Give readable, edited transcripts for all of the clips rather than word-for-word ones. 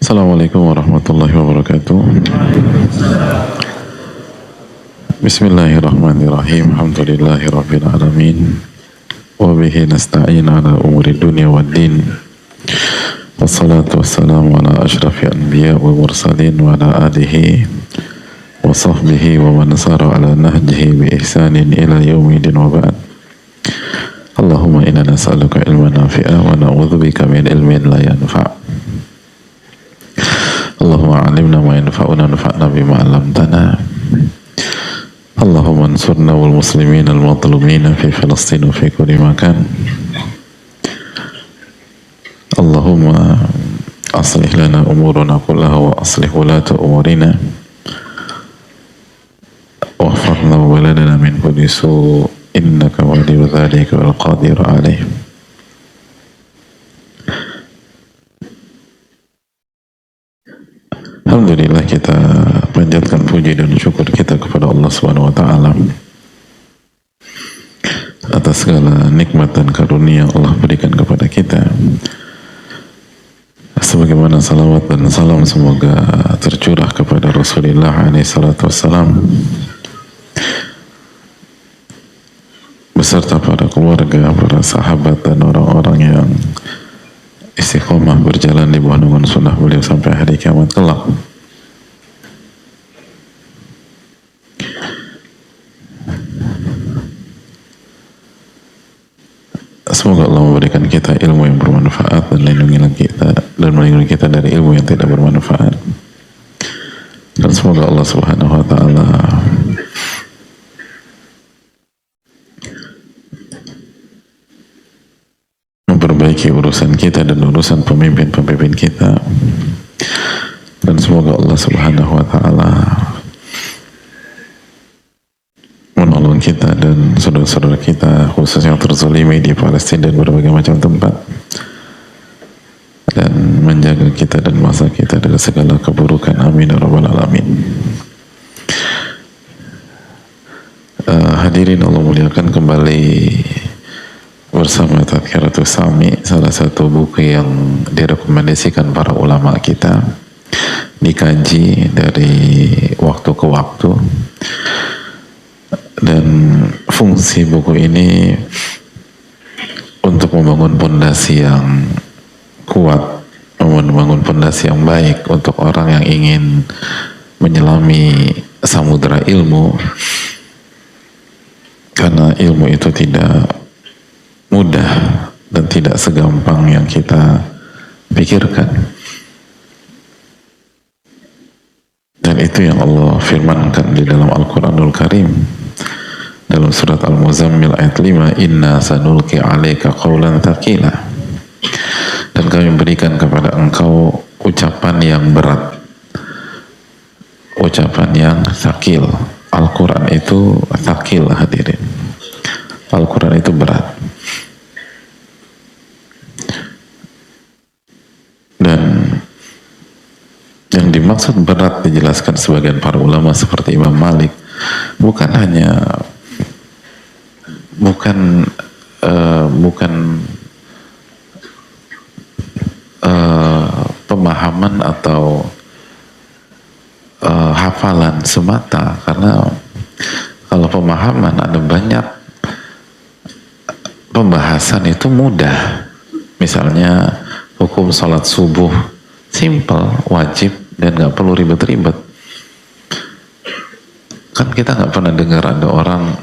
Assalamualaikum warahmatullahi wabarakatuh. Bismillahirrahmanirrahim. Alhamdulillahi rabbil alamin. Wa bihi nasta'in ala umuri dunya waddin. Wassalatu wassalamu ala ashrafil anbiya wa mursalin wa ala alihi wa sahbihi wa man sara ala nahjihi bi ihsanin ila yaumidin wa ba'd. Allahumma inna nas'aluka ilman nafi'a wa na'udzubika min ilmin la yanfa'. Allahumma alimna ma yanfa'una nafa'na bima 'allamtana. Allahumma ansurna wal muslimin al matlumin fi Filastin wa fi kulli makan. Allahumma aslih lana umurana kullaha wa aslih wulata umurina wa hfadhna wa baladana min kulli su' innaka waliyyu dzalika wal qadiru alaih. Alhamdulillah, kita panjatkan puji dan syukur kita kepada Allah Subhanahu wa taala atas segala nikmat dan karunia Allah berikan kepada kita. Sebagaimana salawat dan salam semoga tercurah kepada Rasulullah SAW beserta para keluarga, para sahabat dan orang-orang yang istiqomah berjalan di bawah naungan sunnah beliau sampai hari kiamat kelak. Semoga Allah memberikan kita ilmu yang bermanfaat dan melindungi kita dari ilmu yang tidak bermanfaat. Dan semoga Allah Subhanahu wa taala memperbaiki urusan kita dan urusan pemimpin-pemimpin kita, dan semoga Allah Subhanahu wa taala menolong kita dan saudara-saudara kita khususnya yang terzalimi di Palestina dan berbagai macam tempat, dan menjaga kita dan masa kita dari segala keburukan. Amin ya rabbal alamin. Hadirin Allah muliakan, kembali bersama Tadhkiratus Sami, salah satu buku yang direkomendasikan para ulama kita, dikaji dari waktu ke waktu, dan fungsi buku ini untuk membangun pondasi yang kuat, membangun pondasi yang baik untuk orang yang ingin menyelami samudera ilmu, karena ilmu itu tidak mudah dan tidak segampang yang kita pikirkan. Dan itu yang Allah firmankan di dalam Al-Quranul Karim dalam surat Al-Muzammil ayat 5, inna sanulqi 'alaika qawlan thaqila, dan kami berikan kepada engkau ucapan yang berat, ucapan yang thaqil. Al-Quran itu thaqil, hadirin. Al-Quran itu berat. Dan yang dimaksud berat dijelaskan sebagian para ulama seperti Imam Malik bukan hanya pemahaman atau hafalan semata, karena kalau pemahaman ada banyak pembahasan itu mudah. Misalnya hukum salat subuh simple, wajib, dan gak perlu ribet-ribet. Kan kita gak pernah dengar ada orang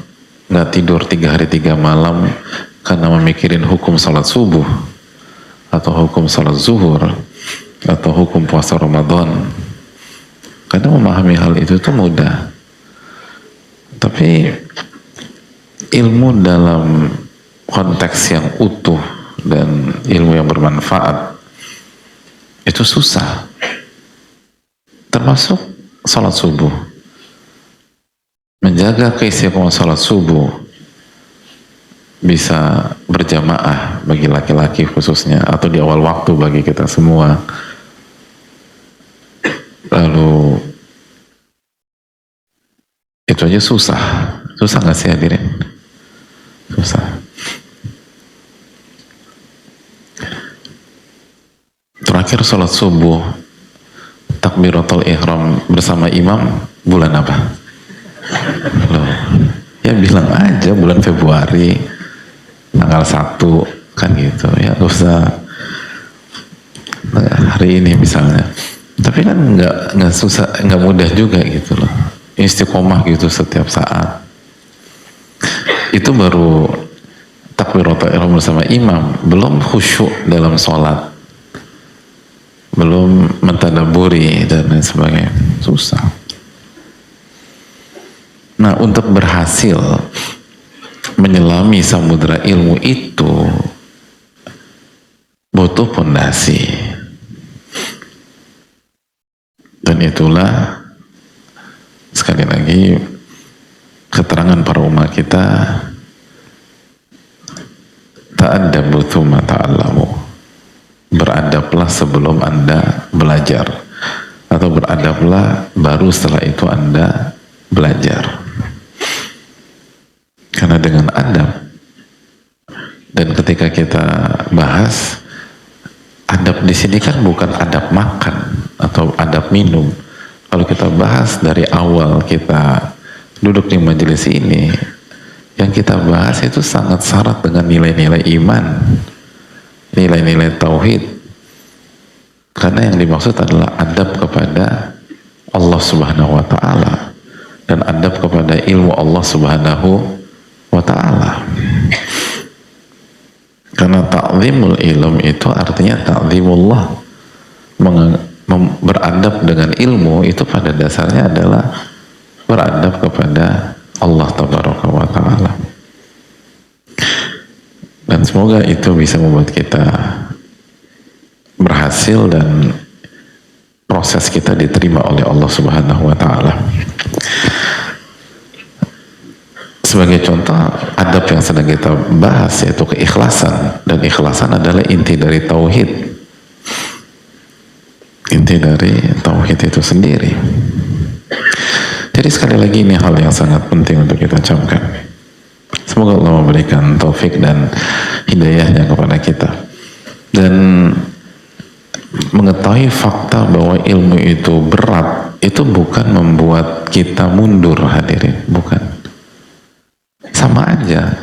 gak tidur 3 hari 3 malam karena memikirin hukum salat subuh atau hukum salat zuhur atau hukum puasa Ramadan Karena memahami hal itu tuh mudah. Tapi ilmu dalam konteks yang utuh dan ilmu yang bermanfaat itu susah. Termasuk sholat subuh. Menjaga keistimewaan sholat subuh bisa berjamaah bagi laki-laki khususnya, atau di awal waktu bagi kita semua. Lalu itu aja susah. Susah gak sih hadirin? Susah. Terakhir sholat subuh takbiratul ihram bersama imam bulan apa? Loh, ya bilang aja bulan Februari tanggal 1 kan gitu ya, gak usah hari ini misalnya. Tapi kan nggak susah, nggak mudah juga gitu loh, istiqomah gitu setiap saat. Itu baru takbiratul ihram bersama imam, belum khusyuk dalam sholat, belum mentadaburi dan lain sebagainya. Susah. Nah, untuk berhasil menyelami samudra ilmu itu butuh pondasi. Dan itulah sekali lagi keterangan para ulama kita, ta'addabu tsumma ta'allamu. Beradablah sebelum Anda belajar, atau beradablah baru setelah itu Anda belajar. Karena dengan adab, dan ketika kita bahas adab di sini kan bukan adab makan atau adab minum. Kalau kita bahas dari awal kita duduk di majelis ini, yang kita bahas itu sangat syarat dengan nilai-nilai iman, nilai-nilai tauhid. Karena yang dimaksud adalah adab kepada Allah Subhanahu wa Ta'ala dan adab kepada ilmu Allah Subhanahu wa Ta'ala. Karena ta'zimul ilm itu artinya ta'zimullah. Beradab dengan ilmu itu pada dasarnya adalah beradab kepada Allah Tabaraka wa Ta'ala. Dan semoga itu bisa membuat kita berhasil dan proses kita diterima oleh Allah Subhanahu wa Ta'ala. Sebagai contoh, adab yang sedang kita bahas yaitu keikhlasan, dan ikhlasan adalah inti dari tauhid. Inti dari tauhid itu sendiri. Jadi sekali lagi ini hal yang sangat penting untuk kita camkan. Semoga Allah memberikan taufik dan hidayahnya kepada kita. Dan mengetahui fakta bahwa ilmu itu berat, itu bukan membuat kita mundur hadirin, bukan. Sama aja,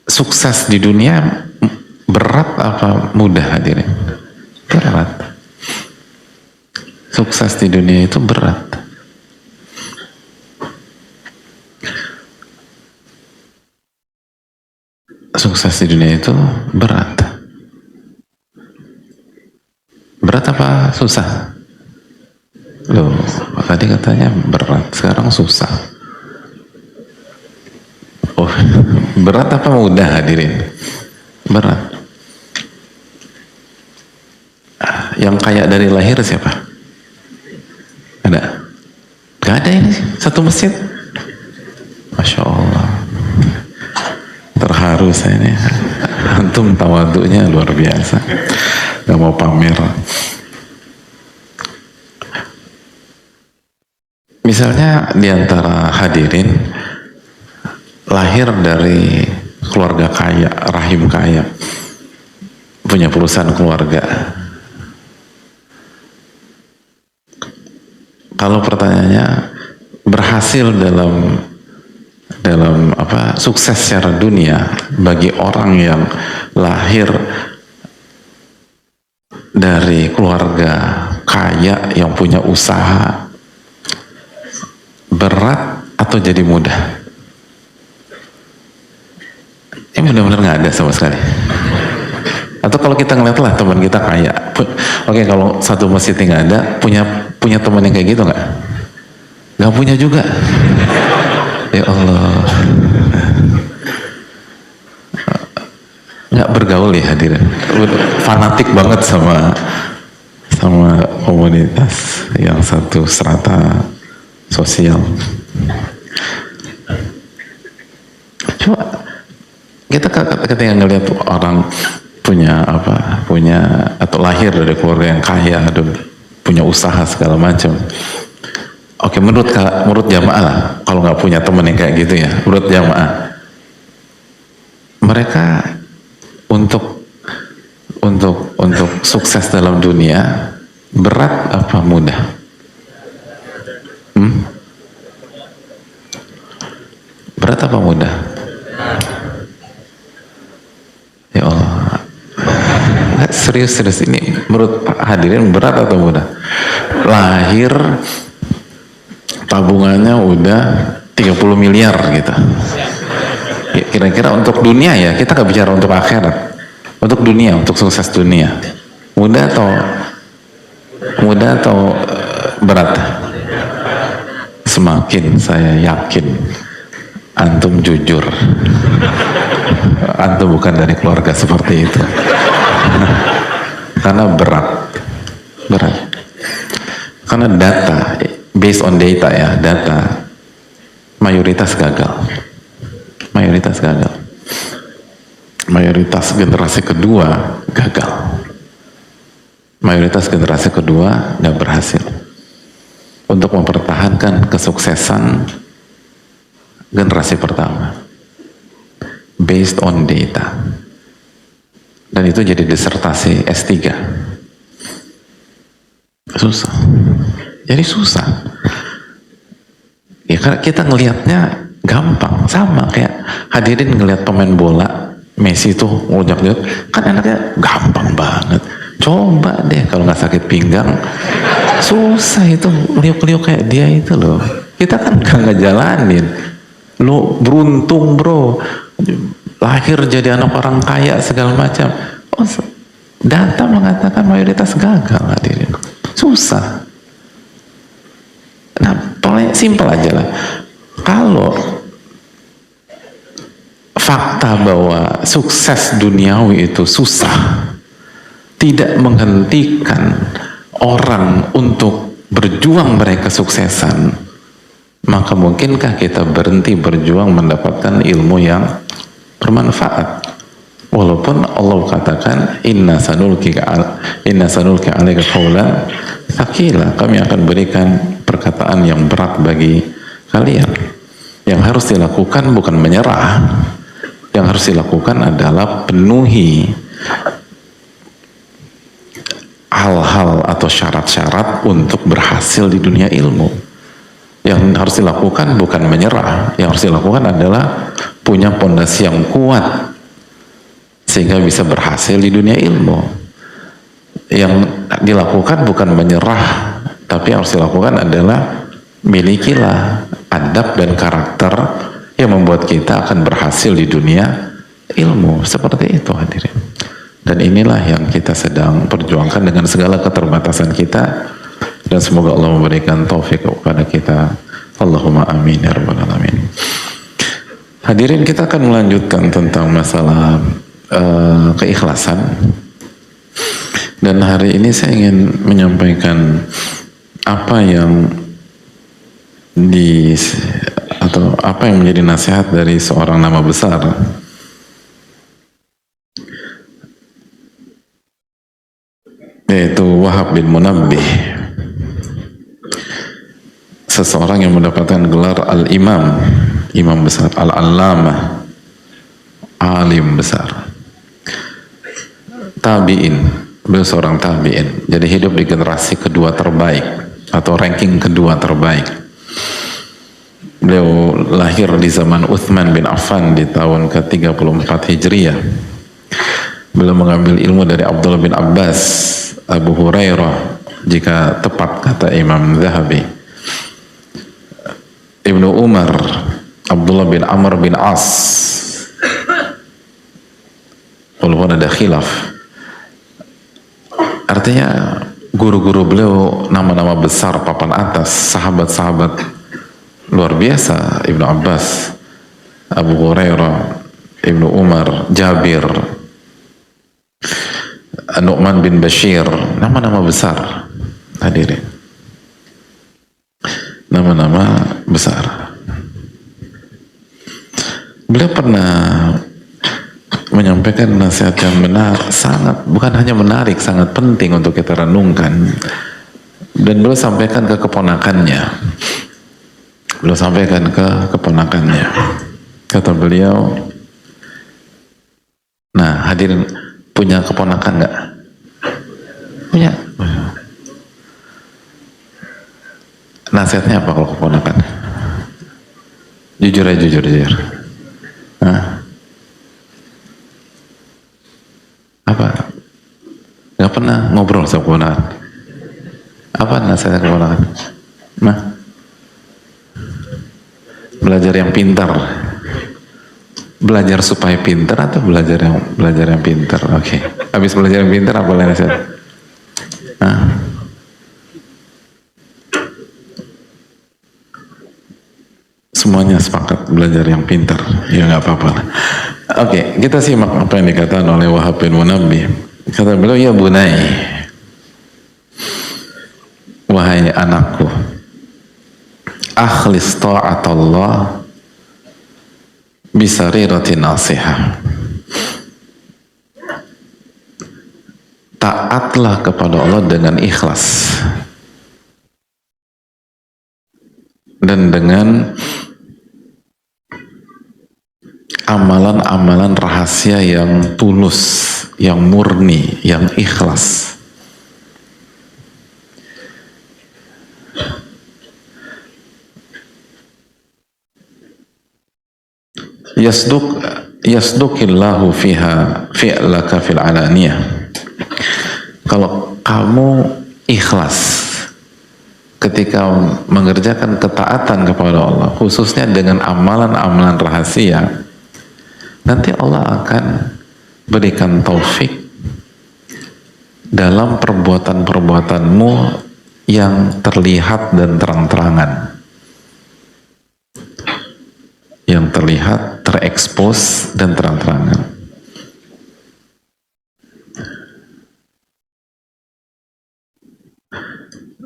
sukses di dunia berat apa mudah hadirin? Berat. Sukses di dunia itu berat. Sukses di dunia itu berat. Berat apa susah? Loh, tadi katanya berat, sekarang susah. Oh, berat apa mudah hadirin? Berat. Yang kaya dari lahir siapa? Ada? Gak ada ini satu masjid. Masya Allah. Terharu saya ini. Antum tawaduknya luar biasa. Gak mau pamer. Misalnya diantara hadirin lahir dari keluarga kaya, rahim kaya, punya perusahaan keluarga. Kalau pertanyaannya berhasil dalam apa, sukses secara dunia bagi orang yang lahir dari keluarga kaya yang punya usaha, berat atau jadi mudah? Ini benar-benar nggak ada sama sekali. Atau kalau kita ngeliat lah teman kita kaya, Oke, kalau satu masjid nggak ada, punya teman yang kayak gitu nggak? Nggak punya juga. Ya Allah, nggak bergaul ya hadirin. Fanatik banget sama komunitas yang satu strata sosial. Coba kita ketika ngelihat orang punya atau lahir dari keluarga yang kaya, ada punya usaha segala macam. Oke, menurut jamaah lah, kalau nggak punya temen yang kayak gitu ya, menurut jamaah, mereka untuk sukses dalam dunia berat apa mudah? Berat apa mudah? Ya Allah, nggak serius ini menurut hadirin berat atau mudah? Lahir tabungannya udah 30 miliar gitu. Ya, kira-kira untuk dunia ya, kita nggak bicara untuk akhirat, untuk dunia, untuk sukses dunia, mudah atau berat? Semakin saya yakin antum jujur, antum bukan dari keluarga seperti itu. Karena berat, karena data, based on data ya, data mayoritas gagal, mayoritas generasi kedua gagal, mayoritas generasi kedua nggak berhasil untuk mempertahankan kesuksesan generasi pertama based on data, dan itu jadi disertasi S3. Susah, jadi susah ya, karena kita ngelihatnya gampang, sama kayak hadirin ngelihat pemain bola Messi tuh ngojak-ngojak, kan anaknya gampang banget. Coba deh kalau nggak sakit pinggang, susah itu liuk-liuk kayak dia itu loh. Kita kan nggak ngejalanin. Lo beruntung bro, lahir jadi anak orang kaya segala macam. Oh, data mengatakan mayoritas gagal hadirin. Susah. Nah, paling simpel aja lah. Kalau fakta bahwa sukses duniawi itu susah tidak menghentikan orang untuk berjuang meraih kesuksesan, maka mungkinkah kita berhenti berjuang mendapatkan ilmu yang bermanfaat? Walaupun Allah katakan inna sanulki alaika qawlan tsaqila, kami akan berikan perkataan yang berat bagi kalian. Yang harus dilakukan bukan menyerah, yang harus dilakukan adalah penuhi hal-hal atau syarat-syarat untuk berhasil di dunia ilmu. Yang harus dilakukan bukan menyerah, yang harus dilakukan adalah punya pondasi yang kuat sehingga bisa berhasil di dunia ilmu. Yang dilakukan bukan menyerah, tapi yang harus dilakukan adalah milikilah adab dan karakter yang membuat kita akan berhasil di dunia ilmu. Seperti itu hadirin. Dan inilah yang kita sedang perjuangkan dengan segala keterbatasan kita, dan semoga Allah memberikan taufik kepada kita. Allahumma amin ya rabbal alamin. Hadirin, kita akan melanjutkan tentang masalah keikhlasan, dan hari ini saya ingin menyampaikan apa yang menjadi nasihat dari seorang nama besar, yaitu Wahab bin Munabbih, seseorang yang mendapatkan gelar Al-Imam, imam besar, Al-Allamah, alim besar, tabi'in, beliau seorang tabi'in, jadi hidup di generasi kedua terbaik atau ranking kedua terbaik. Beliau lahir di zaman Uthman bin Affan di tahun ke-34 Hijriah. Beliau mengambil ilmu dari Abdullah bin Abbas, Abu Hurairah, jika tepat kata Imam Zahabi, Ibnu Umar, Abdullah bin Amr bin As, walaupun ada khilaf, Artinya guru-guru beliau, nama-nama besar papan atas, sahabat-sahabat luar biasa, Ibnu Abbas, Abu Hurairah, Ibnu Umar, Jabir, Nu'man bin Bashir, nama-nama besar, hadirin, nama-nama besar. Beliau pernah menyampaikan nasihat yang benar, sangat, bukan hanya menarik, sangat penting untuk kita renungkan. Dan beliau sampaikan ke keponakannya. Beliau sampaikan ke keponakannya. Kata beliau, nah hadirin, punya keponakan nggak? Punya. Nasihatnya apa kalau keponakan? Jujur aja, jujur. Hah? Apa? Gak pernah ngobrol sama keponakan? Apa nasihatnya keponakan? Nah, belajar yang pintar. Belajar supaya pintar atau belajar yang pintar? Oke. Habis belajar yang pintar apa lagi nasihat? Nah. Semuanya sepakat belajar yang pintar, ya nggak apa-apa. Oke, kita simak apa yang dikatakan oleh Wahab bin Munabbih. Kata beliau, ya bunai, wahai anakku, akhlis ta'atallah bisarirati nasihah. Taatlah kepada Allah dengan ikhlas dan dengan amalan-amalan rahasia yang tulus, yang murni, yang ikhlas. Yasdukillahu fiha fi'laka fil alaniyah. Kalau kamu ikhlas ketika mengerjakan ketaatan kepada Allah, khususnya dengan amalan-amalan rahasia, nanti Allah akan berikan taufik dalam perbuatan-perbuatanmu yang terlihat dan terang-terangan, yang terlihat, terekspos dan terang-terangan.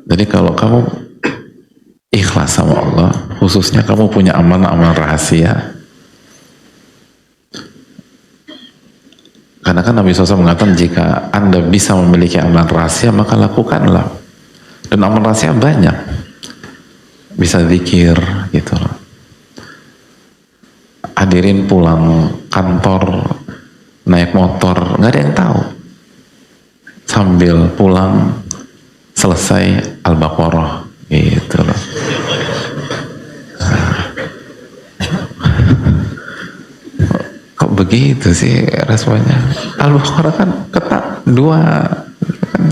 Jadi kalau kamu ikhlas sama Allah, khususnya kamu punya amalan-amalan rahasia, karena kan Nabi SAW mengatakan, jika Anda bisa memiliki amalan rahasia, maka lakukanlah. Dan amalan rahasia banyak. Bisa zikir, gitu loh. Hadirin pulang kantor, naik motor, nggak ada yang tahu. Sambil pulang, selesai Al-Baqarah, gitu loh. Kok begitu sih responnya? Al-Baqarah kan ketat, dua, kan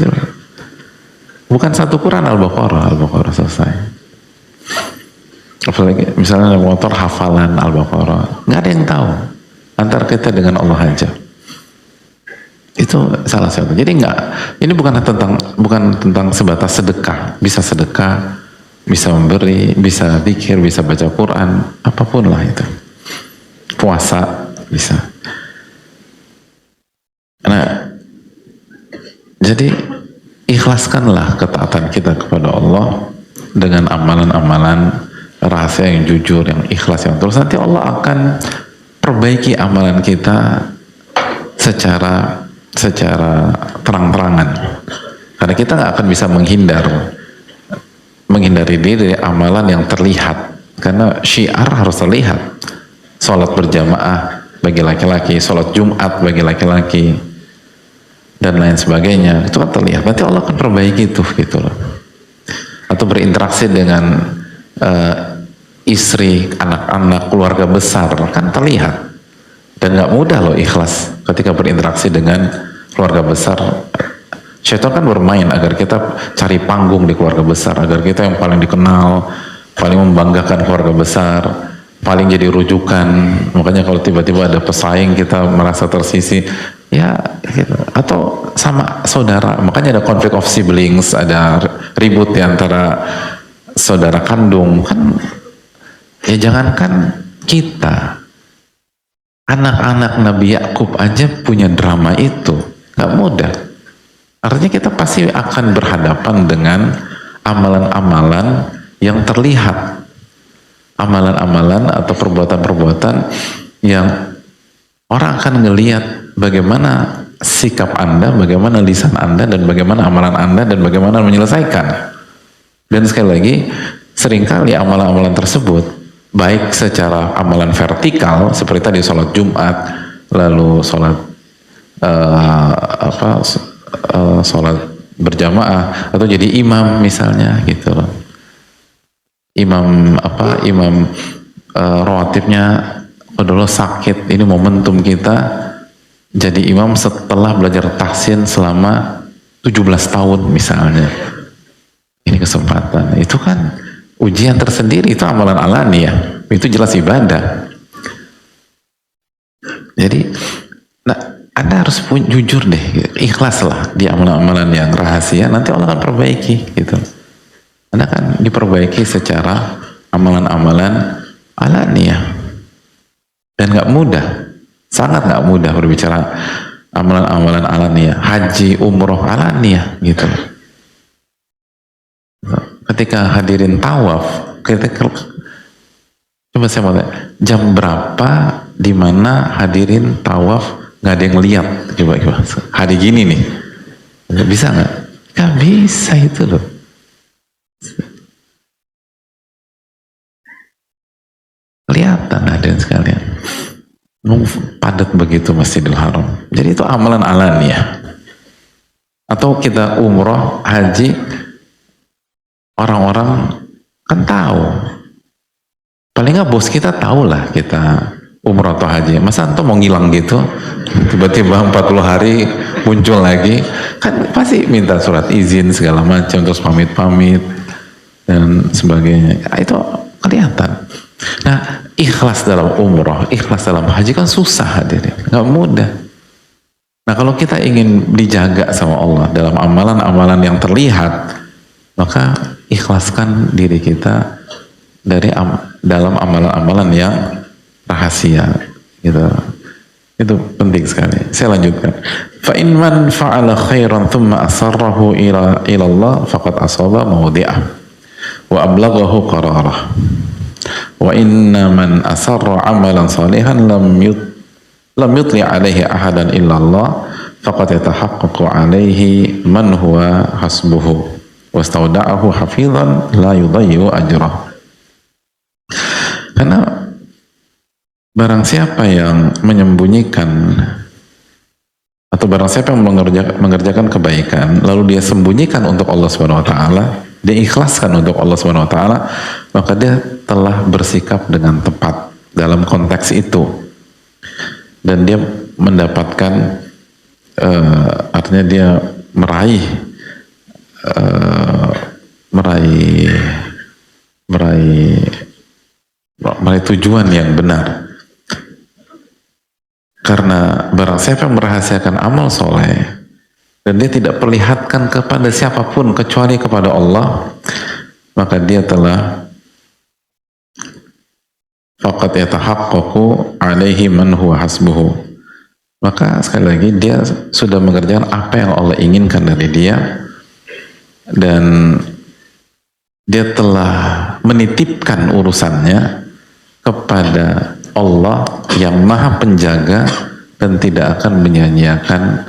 bukan satu Quran. Al-Baqarah selesai. Apalagi misalnya motor hafalan Al-Baqarah, nggak ada yang tahu, antara kita dengan Allah aja. Itu salah satu. Jadi ini bukan tentang sebatas sedekah. Bisa sedekah, bisa memberi, bisa zikir, bisa baca Quran, apapun lah itu. Puasa bisa. Nah, jadi ikhlaskanlah ketaatan kita kepada Allah dengan amalan-amalan rahasia yang jujur, yang ikhlas, yang terus. Nanti Allah akan perbaiki amalan kita secara terang-terangan, karena kita nggak akan bisa menghindari diri dari amalan yang terlihat, karena syiar harus terlihat. Sholat berjamaah bagi laki-laki, sholat Jumat bagi laki-laki, dan lain sebagainya, itu kan terlihat. Berarti Allah akan perbaiki itu, gitu loh. Atau berinteraksi dengan istri, anak-anak, keluarga besar, kan terlihat. Dan nggak mudah loh ikhlas ketika berinteraksi dengan keluarga besar. Syaitan kan bermain agar kita cari panggung di keluarga besar, agar kita yang paling dikenal, paling membanggakan keluarga besar, paling jadi rujukan. Makanya kalau tiba-tiba ada pesaing, kita merasa tersisih. Ya gitu. Atau sama saudara, makanya ada konflik of siblings, ada ribut di antara saudara kandung kan. Ya jangankan kita, anak-anak Nabi Yakub aja punya drama itu, gak mudah. Artinya kita pasti akan berhadapan dengan amalan-amalan yang terlihat, amalan-amalan atau perbuatan-perbuatan yang orang akan ngelihat bagaimana sikap Anda, bagaimana lisan Anda, dan bagaimana amalan Anda, dan bagaimana menyelesaikan. Dan sekali lagi, seringkali amalan-amalan tersebut, baik secara amalan vertikal, seperti tadi sholat Jumat, lalu sholat sholat berjamaah, atau jadi imam misalnya gitu loh. Imam rawatibnya dulu sakit, ini momentum kita jadi imam setelah belajar tahsin selama 17 tahun misalnya. Ini kesempatan, itu kan ujian tersendiri, itu amalan alani ya, itu jelas ibadah. Jadi Anda harus jujur deh, ikhlaslah di amalan-amalan yang rahasia, nanti Allah akan perbaiki gitu. Anda kan diperbaiki secara amalan-amalan alaniyah. Dan gak mudah, sangat gak mudah berbicara amalan-amalan alaniyah, haji, umroh alaniyah gitu. Ketika hadirin tawaf, coba saya mau tanya, jam berapa dimana hadirin tawaf gak ada yang lihat? Coba hari gini nih, gak bisa gak? Gak bisa itu loh. Kelihatan hadirin sekalian, padat begitu Masjidil Haram. Jadi itu amalan alaniyah. Atau kita umroh, haji, orang-orang kan tahu, paling nggak bos kita tahu lah kita umroh atau haji. Masa antum mau ngilang gitu, tiba-tiba 40 hari muncul lagi, kan pasti minta surat izin segala macam, terus pamit-pamit dan sebagainya. Itu kelihatan. Nah, ikhlas dalam umroh, ikhlas dalam haji kan susah hadirin, nggak mudah. Nah, kalau kita ingin dijaga sama Allah dalam amalan-amalan yang terlihat, maka ikhlaskan diri kita dari dalam amalan-amalan yang rahasia gitu. Itu penting sekali. Saya lanjutkan. Fa in man fa'ala khairan thumma asarrahu ila Allah faqad asaba mawdi'ah wa ablaghahu qararah. Wa inna man asarra amalan salihan lam yutli alaihi ahadan illa Allah faqad yatahaqqaqu alaihi man huwa hasbuhu wastauda'ahu hafizan la yudayyu ajrah. Karena barang siapa yang menyembunyikan atau barang siapa yang mengerjakan kebaikan lalu dia sembunyikan untuk Allah Subhanahu wa taala, dia ikhlaskan untuk Allah Subhanahu wa taala, maka dia telah bersikap dengan tepat dalam konteks itu. Dan dia mendapatkan artinya dia meraih tujuan yang benar. Karena barang siapa yang merahasiakan amal soleh dan dia tidak perlihatkan kepada siapapun kecuali kepada Allah, maka dia telah faqad yatahaqqaqu alaihi man huwa hasbuhu, maka sekali lagi dia sudah mengerjakan apa yang Allah inginkan dari dia, dan dia telah menitipkan urusannya kepada Allah yang maha penjaga dan tidak akan menyanyiakan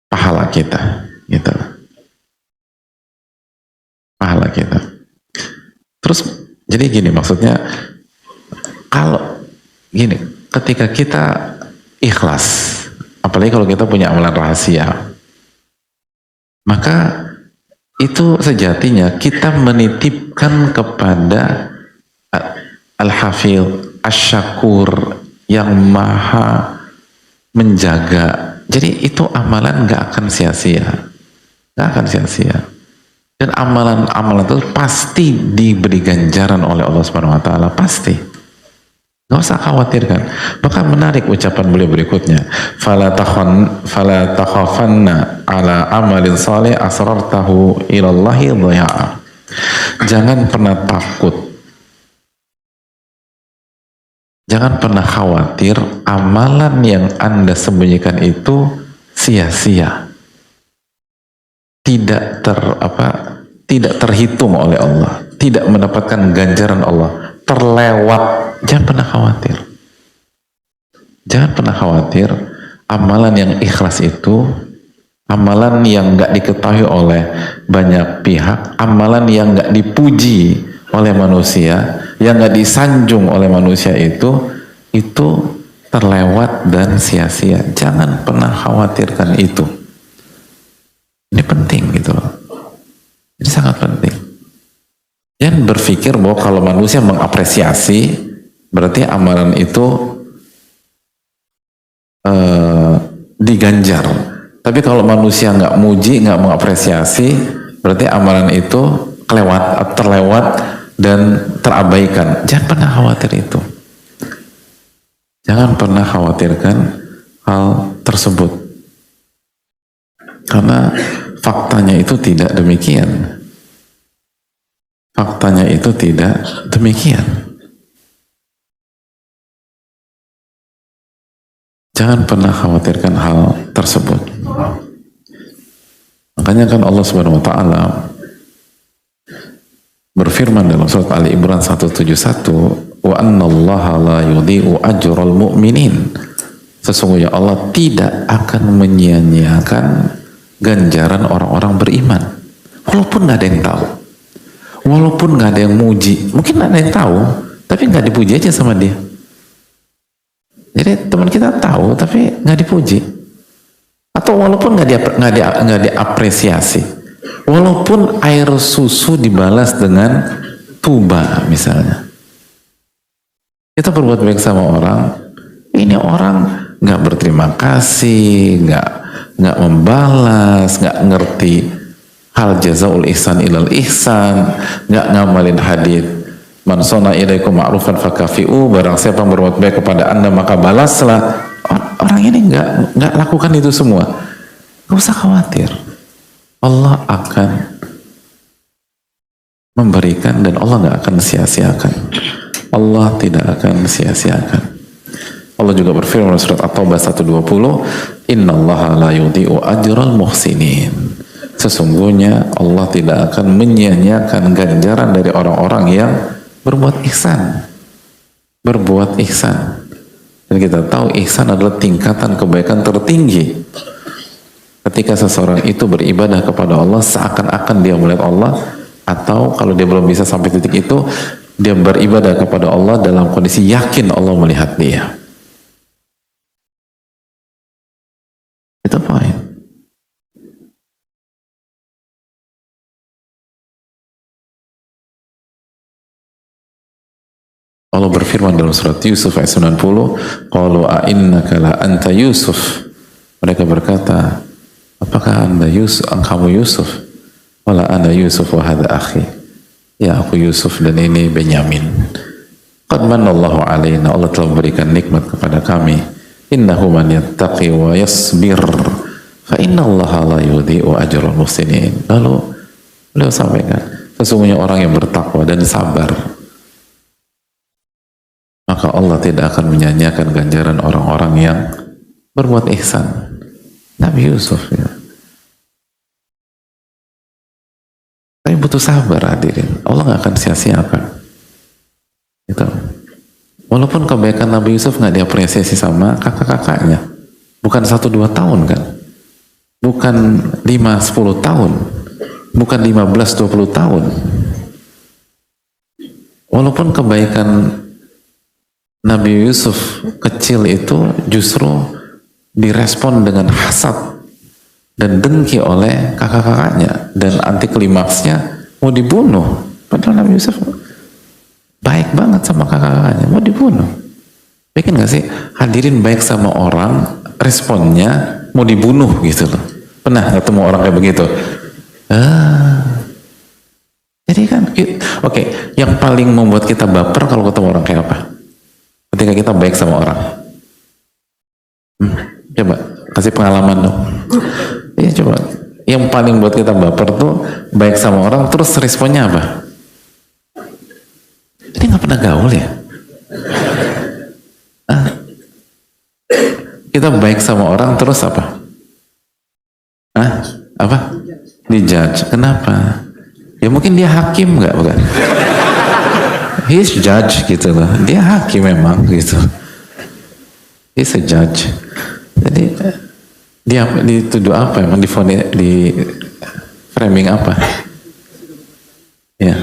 pahala kita gitu, pahala kita. Terus jadi gini, maksudnya kalau gini, ketika kita ikhlas, apalagi kalau kita punya amalan rahasia, maka itu sejatinya kita menitipkan kepada Al-Hafidh Asy-Syakur yang maha menjaga. Jadi itu amalan gak akan sia-sia, gak akan sia-sia. Dan amalan-amalan itu pasti diberi ganjaran oleh Allah Subhanahu wa taala, pasti. Nggak usah khawatirkan. Bahkan menarik ucapan beliau berikutnya. Fala takhafanna ala amalin salih asrartahu ilallahi dhaya'a. Jangan pernah takut. Jangan pernah khawatir amalan yang Anda sembunyikan itu sia-sia. Tidak terhitung oleh Allah, tidak mendapatkan ganjaran Allah, terlewat. Jangan pernah khawatir. Jangan pernah khawatir amalan yang ikhlas itu, amalan yang nggak diketahui oleh banyak pihak, amalan yang nggak dipuji oleh manusia, yang nggak disanjung oleh manusia itu terlewat dan sia-sia. Jangan pernah khawatirkan itu. Ini penting gitu loh. Ini sangat penting. Jangan berpikir bahwa kalau manusia mengapresiasi berarti amalan itu diganjar. Tapi kalau manusia nggak muji, nggak mengapresiasi, berarti amalan itu terlewat dan terabaikan. Jangan pernah khawatir itu. Jangan pernah khawatirkan hal tersebut. Karena faktanya itu tidak demikian. Faktanya itu tidak demikian. Jangan pernah khawatirkan hal tersebut. Makanya kan Allah Subhanahu wa taala berfirman dalam surat Ali Imran 171, "Wa annallaha la yudhi'u ajral mu'minin." Sesungguhnya Allah tidak akan menyia-nyiakan ganjaran orang-orang beriman. Walaupun nggak ada yang tahu, walaupun nggak ada yang muji, mungkin ada yang tahu, tapi nggak dipuji aja sama dia. Jadi teman kita tahu, tapi nggak dipuji, atau walaupun nggak diapresiasi, walaupun air susu dibalas dengan tuba misalnya. Kita berbuat baik sama orang, ini orang nggak berterima kasih, nggak membalas, nggak ngerti hal jazaul ihsan ilal ihsan, nggak ngamalin hadits man sona ilaikum ma'rufan fakafi'u, barang siapa yang berbuat baik kepada Anda maka balaslah. Orang ini nggak lakukan itu semua. Nggak usah khawatir, Allah akan memberikan dan Allah nggak akan sia-siakan. Allah tidak akan sia-siakan. Allah juga berfirman dalam surat At-Taubah 120, "Innallaha la yudhi'u ajral muhsinin." Sesungguhnya Allah tidak akan menyia-nyiakan ganjaran dari orang-orang yang berbuat ihsan. Berbuat ihsan. Dan kita tahu ihsan adalah tingkatan kebaikan tertinggi. Ketika seseorang itu beribadah kepada Allah seakan-akan dia melihat Allah, atau kalau dia belum bisa sampai titik itu, dia beribadah kepada Allah dalam kondisi yakin Allah melihat dia. Itu poin. Allah berfirman dalam surat Yusuf ayat 90, "Qalu a'innaka la anta Yusuf." Mereka berkata, "Apakah kamu Yusuf?" "Wala ana Yusuf wa hadha akhi." Ya, aku Yusuf dan ini Benyamin. "Qad manallahu alaina." Allah telah memberikan nikmat kepada kami. "Innahu man yattaqi wa yasbir fa innallaha la yudhi'u ajral muhsinin." Lalu beliau sampaikan, sesungguhnya orang yang bertakwa dan sabar, maka Allah tidak akan menyanyiakan ganjaran orang-orang yang berbuat ihsan. Nabi Yusuf ya. Tapi butuh sabar hadirin. Allah nggak akan sia-siakan. Gitu. Walaupun kebaikan Nabi Yusuf nggak diapresiasi sama kakak-kakaknya, bukan 1-2 tahun kan, bukan 5-10 tahun, bukan 15-20 tahun. Walaupun kebaikan Nabi Yusuf kecil itu justru direspon dengan hasad dan dengki oleh kakak-kakaknya, dan anti klimaksnya mau dibunuh. Padahal Nabi Yusuf baik banget sama kakak-kakaknya, mau dibunuh. Bikin gak sih hadirin baik sama orang, responnya mau dibunuh gitu loh. Pernah ketemu orang kayak begitu? Jadi kan, oke, yang paling membuat kita baper kalau ketemu orang kayak apa? ketika kita baik sama orang? Coba kasih pengalaman dong. Iya coba. Yang paling buat kita baper tuh baik sama orang terus responnya apa? Ini nggak pernah gaul ya? Kita baik sama orang terus apa? Apa? Dijudge. Kenapa? Ya mungkin dia hakim nggak, bukan? He's judge gitu loh. Dia hakim memang gitu. He's a judge. Jadi dia dituduh apa? Emang di framing apa? Ya.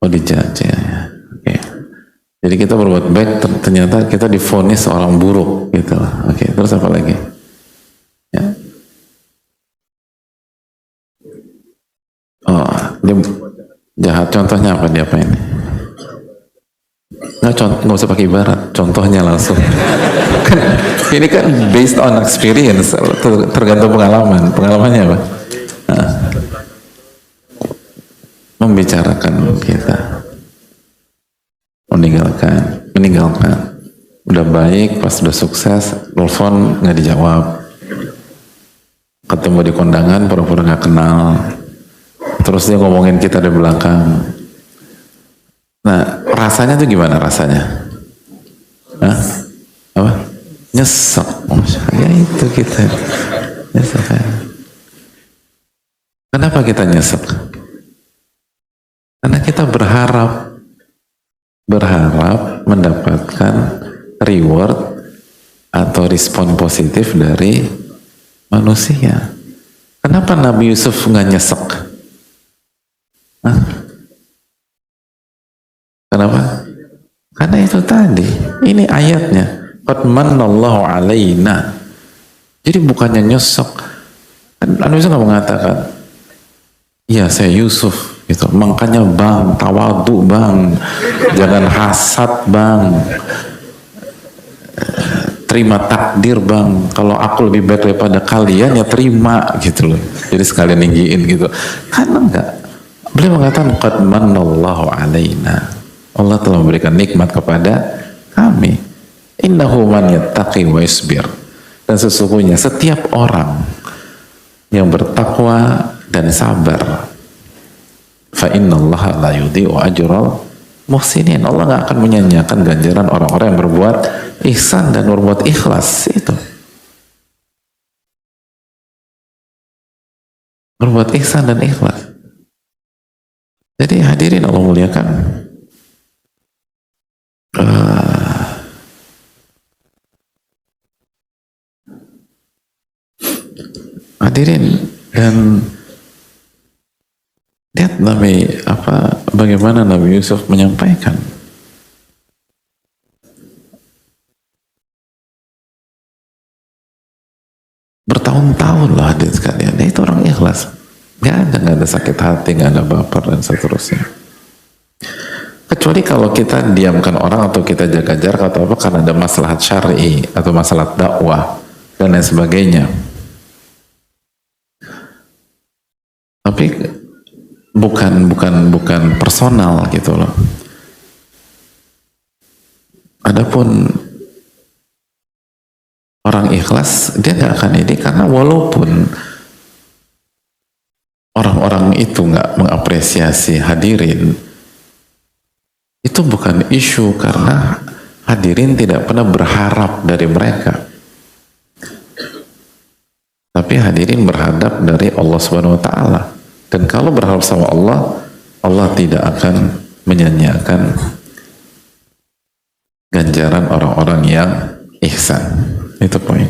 Oh dijudge ya. Oke. Jadi kita berbuat baik, ternyata kita divonis seorang buruk gitu. Oke. Terus apa lagi? Ya. Oh, dia jahat. Contohnya apa dia apa ini? Nggak usah pakai ibarat, contohnya langsung. Ini kan based on experience, tergantung pengalaman. Pengalamannya apa? Membicarakan kita, meninggalkan. Udah baik, pas udah sukses, telepon nggak dijawab. Ketemu di kondangan, pura-pura nggak kenal. Terus dia ngomongin kita di belakang. Nah, rasanya tuh gimana rasanya? Apa? Nyesek. Ya itu kita. Nyesek. Kenapa kita nyesek? Karena kita berharap mendapatkan reward atau respon positif dari manusia. Kenapa Nabi Yusuf nggak nyesek? Kenapa? Karena itu tadi, ini ayatnya. Qad mannallahu alaina. Jadi bukannya nyesek. Nabi Yusuf nggak mengatakan, iya saya Yusuf. Gitu. Makanya bang, tawadu bang, jangan hasad bang, terima takdir bang. Kalau aku lebih baik daripada kalian ya terima gitu loh. Jadi sekalian ninggiin gitu. Karena enggak. Beliau mengatakan qad mannallahu alaina. Allah telah memberikan nikmat kepada kami. Innahu man yattaqi wa yasbir. Dan sesungguhnya setiap orang yang bertakwa dan sabar, fa innallaha la yudhi'u ajral muhsinin. Allah nggak akan menyanyiakan ganjaran orang-orang yang berbuat ihsan dan berbuat ikhlas. Itu berbuat ihsan dan ikhlas. Jadi hadirin Allah muliakan, hadirin, dan lihat bagaimana Nabi Yusuf menyampaikan. Bertahun-tahun lah hadirin sekalian. Dia itu orang ikhlas. Nggak ada sakit hati, nggak ada baper dan seterusnya. Kecuali kalau kita diamkan orang atau kita jaga jarak atau apa karena ada masalah syar'i atau masalah dakwah dan lain sebagainya. Tapi bukan personal gitu loh. Adapun orang ikhlas dia nggak akan ini, karena walaupun orang-orang itu nggak mengapresiasi hadirin, itu bukan isu, karena hadirin tidak pernah berharap dari mereka. Tapi hadirin berharap dari Allah Subhanahu wa taala. Dan kalau berharap sama Allah, Allah tidak akan menyanyiakan ganjaran orang-orang yang ihsan. Itu poin.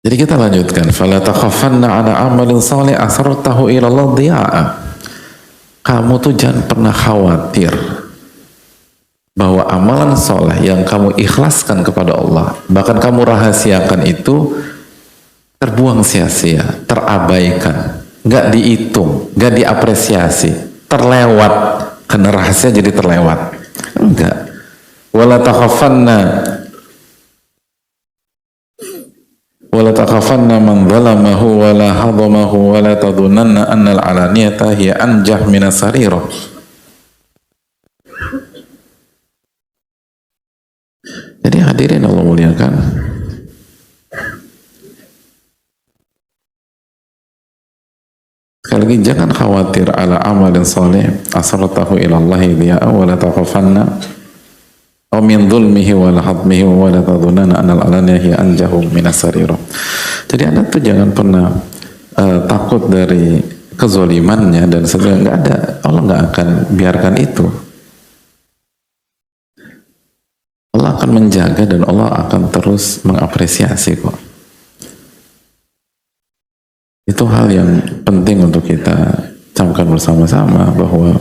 Jadi kita lanjutkan. Fala takhafanna 'ala 'amalin shalih asartahu ila Allah dhiya'a. Kamu tuh jangan pernah khawatir bahwa amalan soleh yang kamu ikhlaskan kepada Allah, bahkan kamu rahasiakan itu terbuang sia-sia, terabaikan, nggak dihitung, nggak diapresiasi, terlewat, karena rahasia jadi terlewat. Enggak. Wala takhafanna wala takhafanna man zalamahu wala hadamahu wala tadhunanna annal alaniyata hiya anjah minas sarirah. Jadi hadirin Allah muliakan, sekali lagi jangan khawatir ala amalin salih asratahu ilallahi diya'a wa la takhafanna aw min dhulmihi wa la hadmihi wa la tadhunanna annal alaniya hiya anjahu minas sarirah. Jadi Anda tuh jangan pernah takut dari kezalimannya dan sebenarnya nggak ada, Allah nggak akan biarkan itu. Allah akan menjaga dan Allah akan terus mengapresiasi kok. Itu hal yang penting untuk kita camkan bersama-sama, bahwa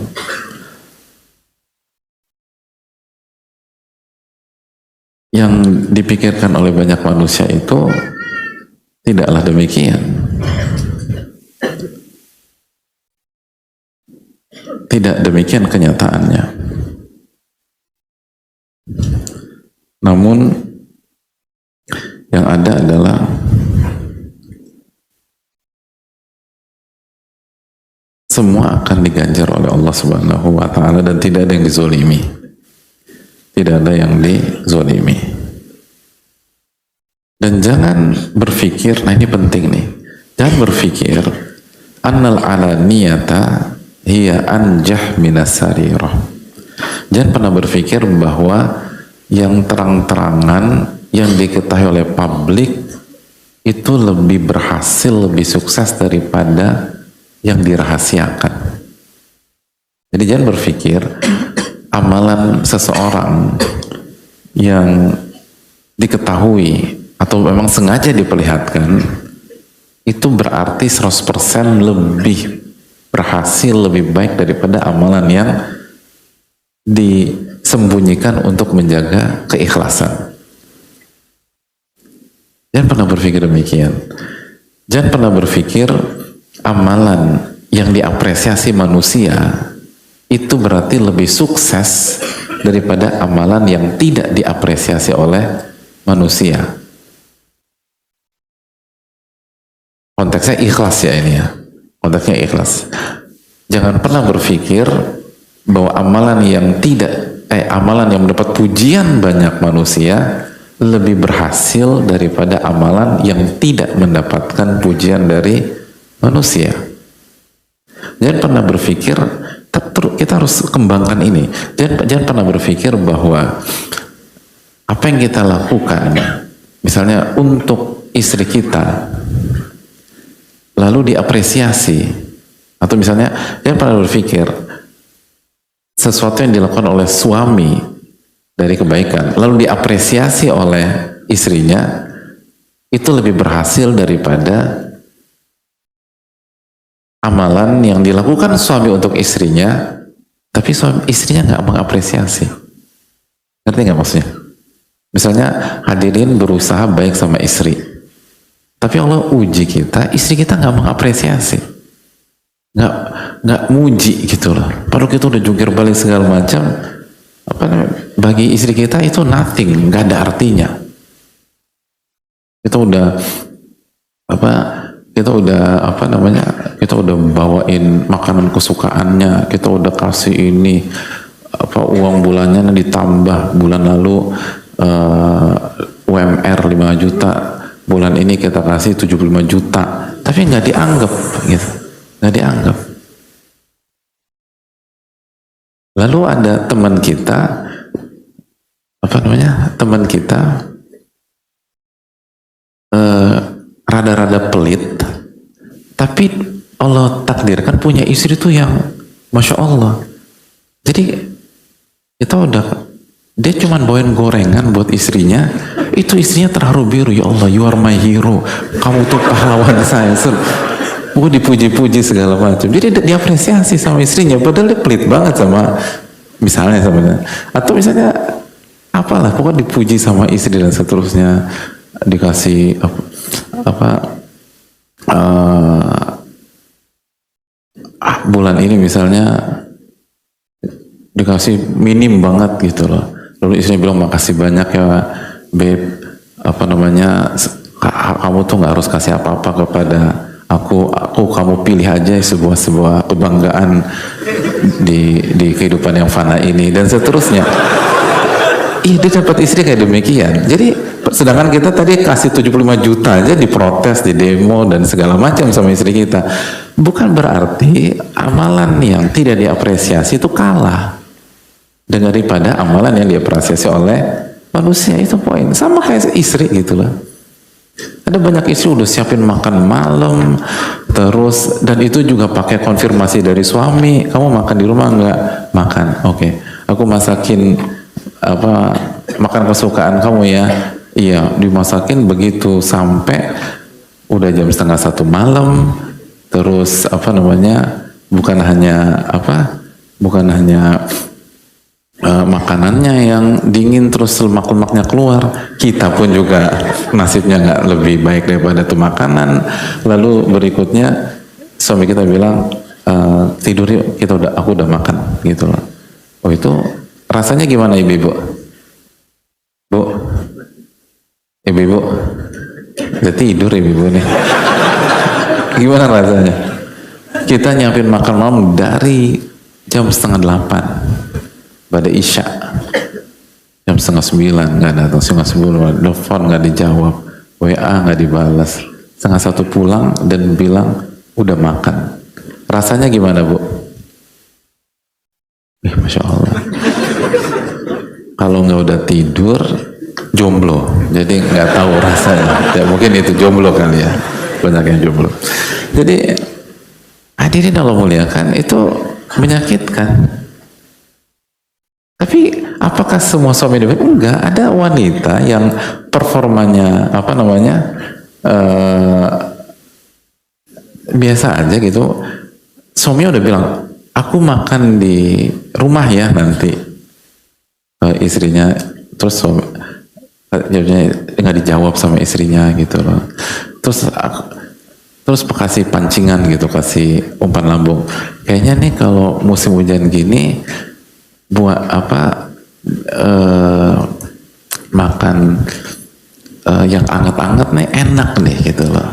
yang dipikirkan oleh banyak manusia itu tidaklah demikian. Tidak demikian kenyataannya. Namun yang ada adalah semua akan diganjar oleh Allah Subhanahu wa Ta'ala dan tidak ada yang dizolimi. Tidak ada yang dizolimi. Dan jangan berpikir, nah ini penting nih, jangan berpikir annal alaniyata hiya anjah minas sarirah. Jangan pernah berpikir bahwa yang terang-terangan, yang diketahui oleh publik itu lebih berhasil, lebih sukses daripada yang dirahasiakan. Jadi jangan berpikir amalan seseorang yang diketahui atau memang sengaja diperlihatkan itu berarti 100% lebih berhasil, lebih baik daripada amalan yang disembunyikan untuk menjaga keikhlasan. Jangan pernah berpikir demikian. Jangan pernah berpikir amalan yang diapresiasi manusia itu berarti lebih sukses daripada amalan yang tidak diapresiasi oleh manusia. Konteksnya ikhlas ya ini ya. Konteksnya ikhlas. Jangan pernah berpikir bahwa amalan yang amalan yang mendapat pujian banyak manusia lebih berhasil daripada amalan yang tidak mendapatkan pujian dari manusia. Jangan pernah berpikir, kita harus kembangkan ini. Jangan pernah berpikir bahwa apa yang kita lakukan, misalnya untuk istri kita, lalu diapresiasi, atau misalnya jangan pernah berpikir sesuatu yang dilakukan oleh suami dari kebaikan lalu diapresiasi oleh istrinya itu lebih berhasil daripada amalan yang dilakukan suami untuk istrinya tapi istrinya nggak mengapresiasi. Ngerti nggak maksudnya? Misalnya hadirin berusaha baik sama istri, tapi Allah uji kita, istri kita nggak mengapresiasi, nggak muji gitu loh. Padahal kita udah jungkir balik segala macam, bagi istri kita itu nothing, nggak ada artinya. Kita udah kita udah bawain makanan kesukaannya, kita udah kasih ini uang bulannya ditambah, bulan lalu UMR 5 juta, bulan ini kita kasih 75 juta, tapi nggak dianggap gitu, nggak dianggap. Lalu ada teman kita rada-rada pelit, tapi Allah takdirkan punya istri tuh yang Masya Allah. Jadi dia cuma bawain gorengan buat istrinya, itu istrinya terharu biru, ya Allah, you are my hero, kamu tuh pahlawan saya. Dipuji-puji segala macam. Jadi diapresiasi sama istrinya, padahal dia pelit banget sama misalnya. Atau misalnya apalah, pokoknya dipuji sama istri dan seterusnya, dikasih bulan ini misalnya dikasih minim banget gitu loh. Lalu istrinya bilang makasih banyak ya Beb, kamu kamu tuh nggak harus kasih apa-apa kepada aku kamu pilih aja sebuah kebanggaan di kehidupan yang fana ini dan seterusnya. Iya, dia dapat istri kayak demikian. Jadi sedangkan kita tadi kasih 75 juta aja diprotes, di demo dan segala macam sama istri kita. Bukan berarti amalan yang tidak diapresiasi itu kalah daripada amalan yang diapresiasi oleh manusia. Itu poin. Sama kayak istri gitu loh. Ada banyak istri udah siapin makan malam terus, dan itu juga pakai konfirmasi dari suami, kamu makan di rumah nggak? Makan. Oke. Aku masakin makan kesukaan kamu ya. Iya, dimasakin begitu sampai udah jam 12:30 malam. Terus bukan hanya makanannya yang dingin terus lemak-lemaknya keluar, kita pun juga nasibnya nggak lebih baik daripada tuh makanan. Lalu berikutnya suami kita bilang, tidur yuk, aku udah makan gitu loh. Oh, itu rasanya gimana ibu-ibu? Ibu-ibu udah tidur ibu-ibu nih. Gimana rasanya? Kita nyiapin makan malam dari jam 7:30 pada Isya, jam 8:30 nggak datang, 9:30 telepon nggak dijawab, WA nggak dibalas, 12:30 pulang dan bilang udah makan. Rasanya gimana bu? Masya Allah. Kalau nggak udah tidur jomblo, jadi nggak tahu rasanya. Ya mungkin itu jomblo kali ya, banyak yang jomblo. Jadi hadirin Allah muliakan, itu menyakitkan. Tapi apakah semua suami demikian? Enggak, ada wanita yang performanya biasa aja gitu. Suaminya udah bilang, aku makan di rumah ya nanti. Istrinya terus jawabnya nggak dijawab sama istrinya gitu loh. Terus kasih pancingan gitu, kasih umpan lambung. Kayaknya nih kalau musim hujan gini buat makan yang anget-anget nih enak nih gitu loh.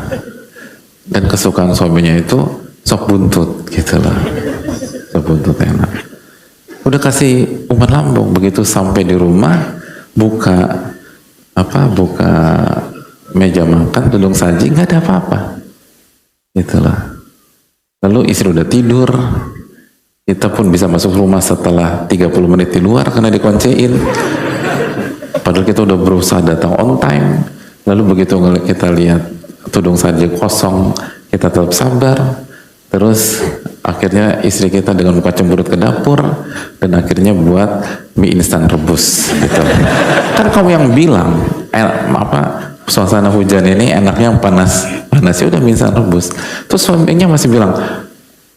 Dan kesukaan suaminya itu sop buntut gitu loh. Sop buntut enak. Udah kasih umpan lambung, begitu sampai di rumah buka meja makan, tudung saji, nggak ada apa-apa gitu loh. Lalu istri udah tidur, kita pun bisa masuk rumah setelah 30 menit di luar karena dikuncein. Padahal kita udah berusaha datang on time. Lalu begitu kita lihat tudung saji kosong, kita tetap sabar. Terus akhirnya istri kita dengan muka cemberut ke dapur dan akhirnya buat mie instan rebus gitu. Kan kamu yang bilang suasana hujan ini enaknya yang panas ya udah mie instan rebus. Terus suaminya masih bilang,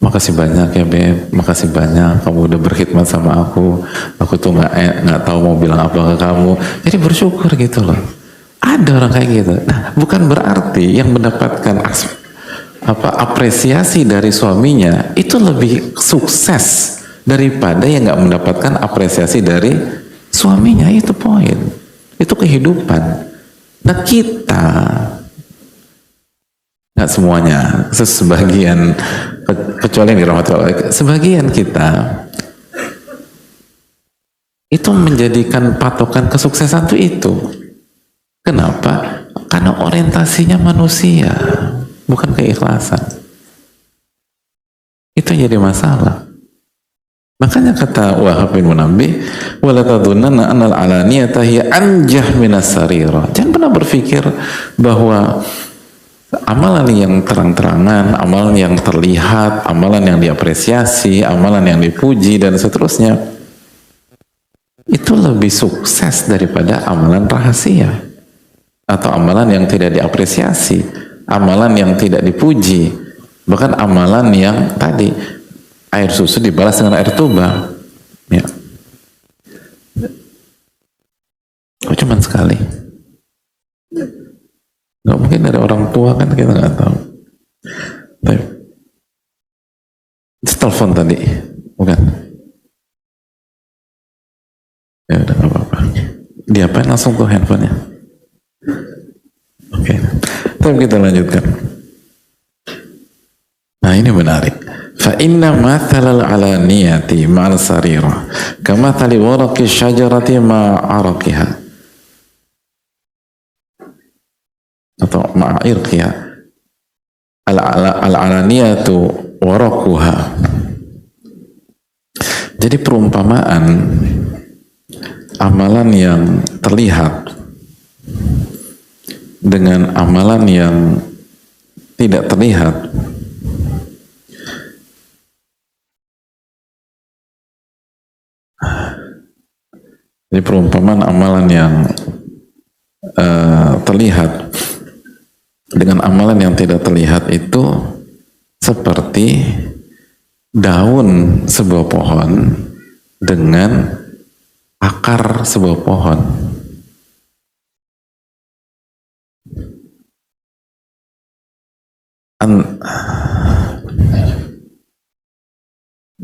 makasih banyak ya Beb, makasih banyak kamu udah berkhidmat sama aku tuh nggak tahu mau bilang apa ke kamu. Jadi bersyukur gitu loh. Ada orang kayak gitu. Nah, bukan berarti yang mendapatkan apresiasi dari suaminya itu lebih sukses daripada yang nggak mendapatkan apresiasi dari suaminya. Itu poin, itu kehidupan. Nah, kita nggak semuanya, sebagian, kecuali yang dirahmati Allah, sebagian kita itu menjadikan patokan kesuksesan itu. Kenapa? Karena orientasinya manusia, bukan keikhlasan. Itu yang jadi masalah. Makanya kata Wahab bin Munabbih, wala tadhunanna anal alaniyata hiya anjah minas sarira. Jangan pernah berpikir bahwa amalan yang terang-terangan, amalan yang terlihat, amalan yang diapresiasi, amalan yang dipuji dan seterusnya itu lebih sukses daripada amalan rahasia atau amalan yang tidak diapresiasi, amalan yang tidak dipuji, bahkan amalan yang tadi air susu dibalas dengan air tuba. Ya. Kok cuman sekali? Nggak mungkin dari orang tua kan, kita nggak tahu. Baik. Telepon tadi, bukan? Ya udah nggak apa-apa. Diapain langsung tuh handphonenya? Oke. Tapi kita lanjutkan. Nah ini menarik. Fa inna mathalal alaniyati ma'al sarirah kamathali waraqi syajarati ma'arakiha atau ma'irqiha. Al-alaniyatu waraquha. Jadi perumpamaan amalan yang terlihat dengan amalan yang tidak terlihat jadi perumpamaan amalan yang terlihat dengan amalan yang tidak terlihat itu seperti daun sebuah pohon dengan akar sebuah pohon.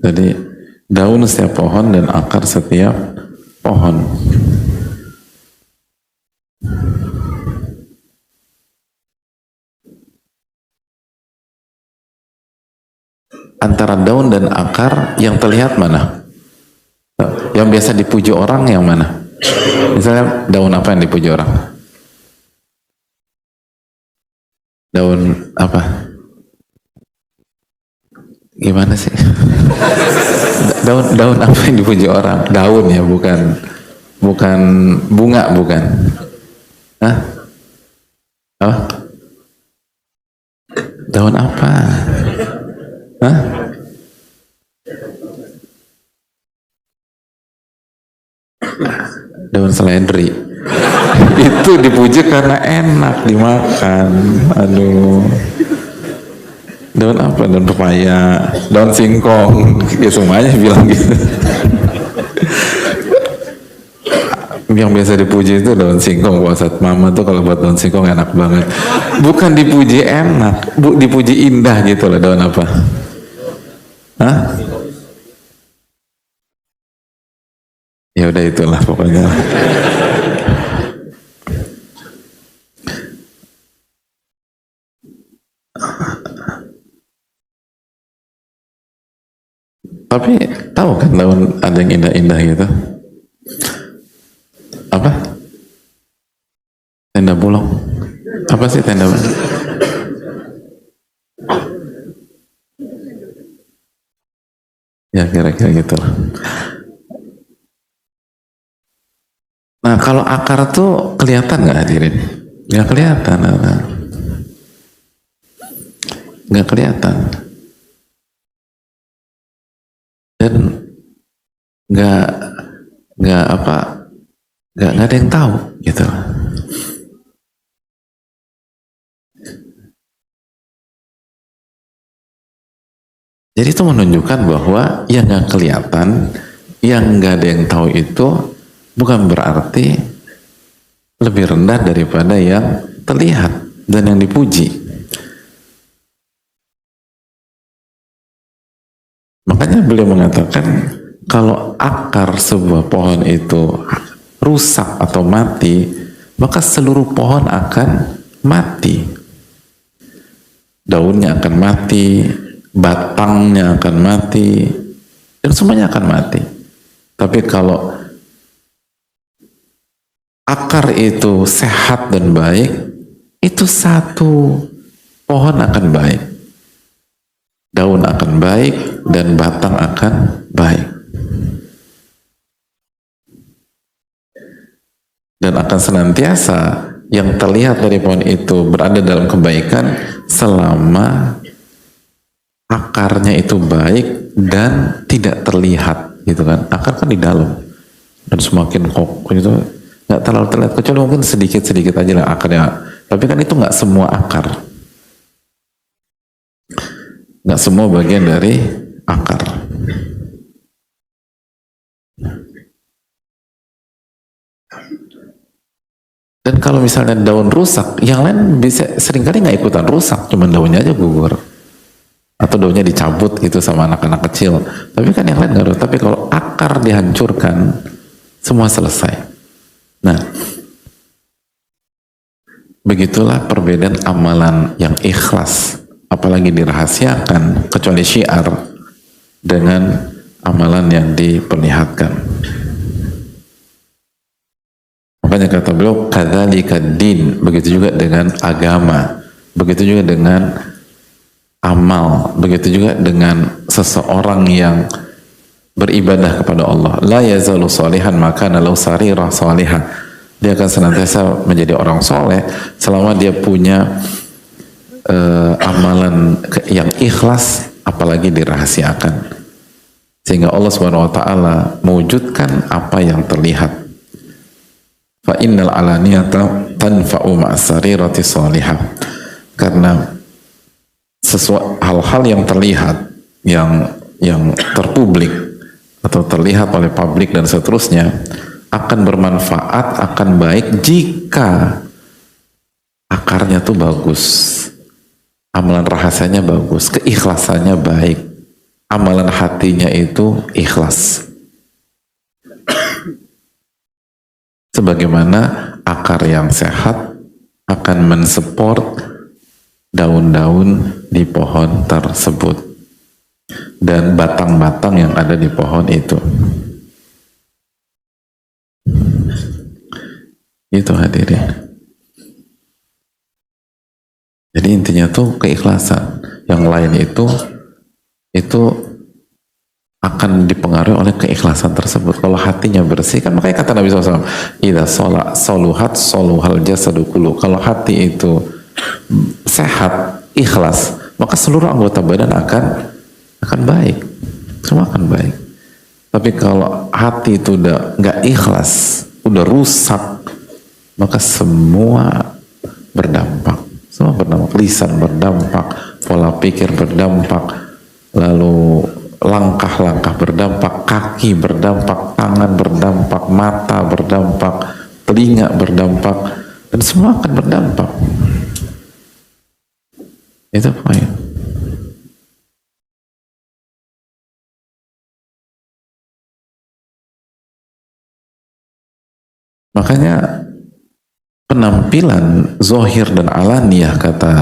Jadi daun setiap pohon dan akar setiap pohon. Antara daun dan akar yang terlihat mana? Yang biasa dipuji orang yang mana? Misalnya daun apa yang dipuji orang? Daun apa? Gimana sih? Daun apa yang dipuji orang? Daun ya, bukan bunga, bukan? Hah? Oh? Daun apa? Hah? Daun seledri. Itu dipuji karena enak dimakan. Aduh. Daun apa? Daun pepaya, daun singkong. Ya semuanya bilang gitu. Yang biasa dipuji itu daun singkong. Buat mama tuh kalau buat daun singkong enak banget. Bukan dipuji enak, dipuji indah gitu loh. Daun apa? Hah? Ya udah itulah pokoknya. Tapi tahu kan daun ada yang indah-indah gitu? Apa? Tenda bulong. Apa sih tenda bulong? Ya kira-kira gitu. Nah kalau akar tuh kelihatan nggak hadirin? Nggak kelihatan. Nggak kelihatan. Dan nggak ada yang tahu gitu. Jadi itu menunjukkan bahwa yang nggak kelihatan, yang nggak ada yang tahu itu bukan berarti lebih rendah daripada yang terlihat dan yang dipuji. Makanya beliau mengatakan kalau akar sebuah pohon itu rusak atau mati, maka seluruh pohon akan mati. Daunnya akan mati, batangnya akan mati, dan semuanya akan mati. Tapi kalau akar itu sehat dan baik, itu satu pohon akan baik. Daun akan baik dan batang akan baik. Dan akan senantiasa yang terlihat dari pohon itu berada dalam kebaikan selama akarnya itu baik dan tidak terlihat gitu kan. Akar kan di dalam dan semakin kokoh itu nggak terlalu terlihat, kecuali mungkin sedikit-sedikit aja lah akarnya. Tapi kan itu nggak semua akar, nggak semua bagian dari akar. Dan kalau misalnya daun rusak, yang lain bisa seringkali nggak ikutan rusak, cuma daunnya aja gugur atau daunnya dicabut gitu sama anak-anak kecil. Tapi kan yang lain nggak rusak. Tapi kalau akar dihancurkan, semua selesai. Nah, Begitulah perbedaan amalan yang ikhlas, apalagi dirahasiakan, kecuali syiar, dengan amalan yang diperlihatkan. Makanya kata beliau, kadzalika din, begitu juga dengan agama, begitu juga dengan amal, begitu juga dengan seseorang yang beribadah kepada Allah. La yazalu salihan maka nalau sarirah salihah. Dia akan senantiasa menjadi orang soleh selama dia punya amalan yang ikhlas, apalagi dirahasiakan. Sehingga Allah Subhanahu wa taala mewujudkan apa yang terlihat. Fa innal alaniyata tanfa'u ma'as-sarirati salihah. Karena hal-hal yang terlihat, yang terpublik atau terlihat oleh publik dan seterusnya akan bermanfaat, akan baik jika akarnya tuh bagus, amalan rahasianya bagus, keikhlasannya baik, amalan hatinya itu ikhlas. Sebagaimana akar yang sehat akan mensupport daun-daun di pohon tersebut dan batang-batang yang ada di pohon itu. Itu hadirin. Jadi intinya tuh keikhlasan. Yang lain itu akan dipengaruhi oleh keikhlasan tersebut. Kalau hatinya bersih, kan makanya kata Nabi SAW, idza soluhat soluhal jasadu kullu. Kalau hati itu sehat, ikhlas, maka seluruh anggota badan akan baik, semua akan baik. Tapi kalau hati itu udah nggak ikhlas, udah rusak, maka semua berdampak. Semua berdampak, lisan berdampak, pola pikir berdampak, lalu langkah-langkah berdampak, kaki berdampak, tangan berdampak, mata berdampak, telinga berdampak, dan semua akan berdampak. Itu poin. Makanya penampilan zohir dan alaniyah, kata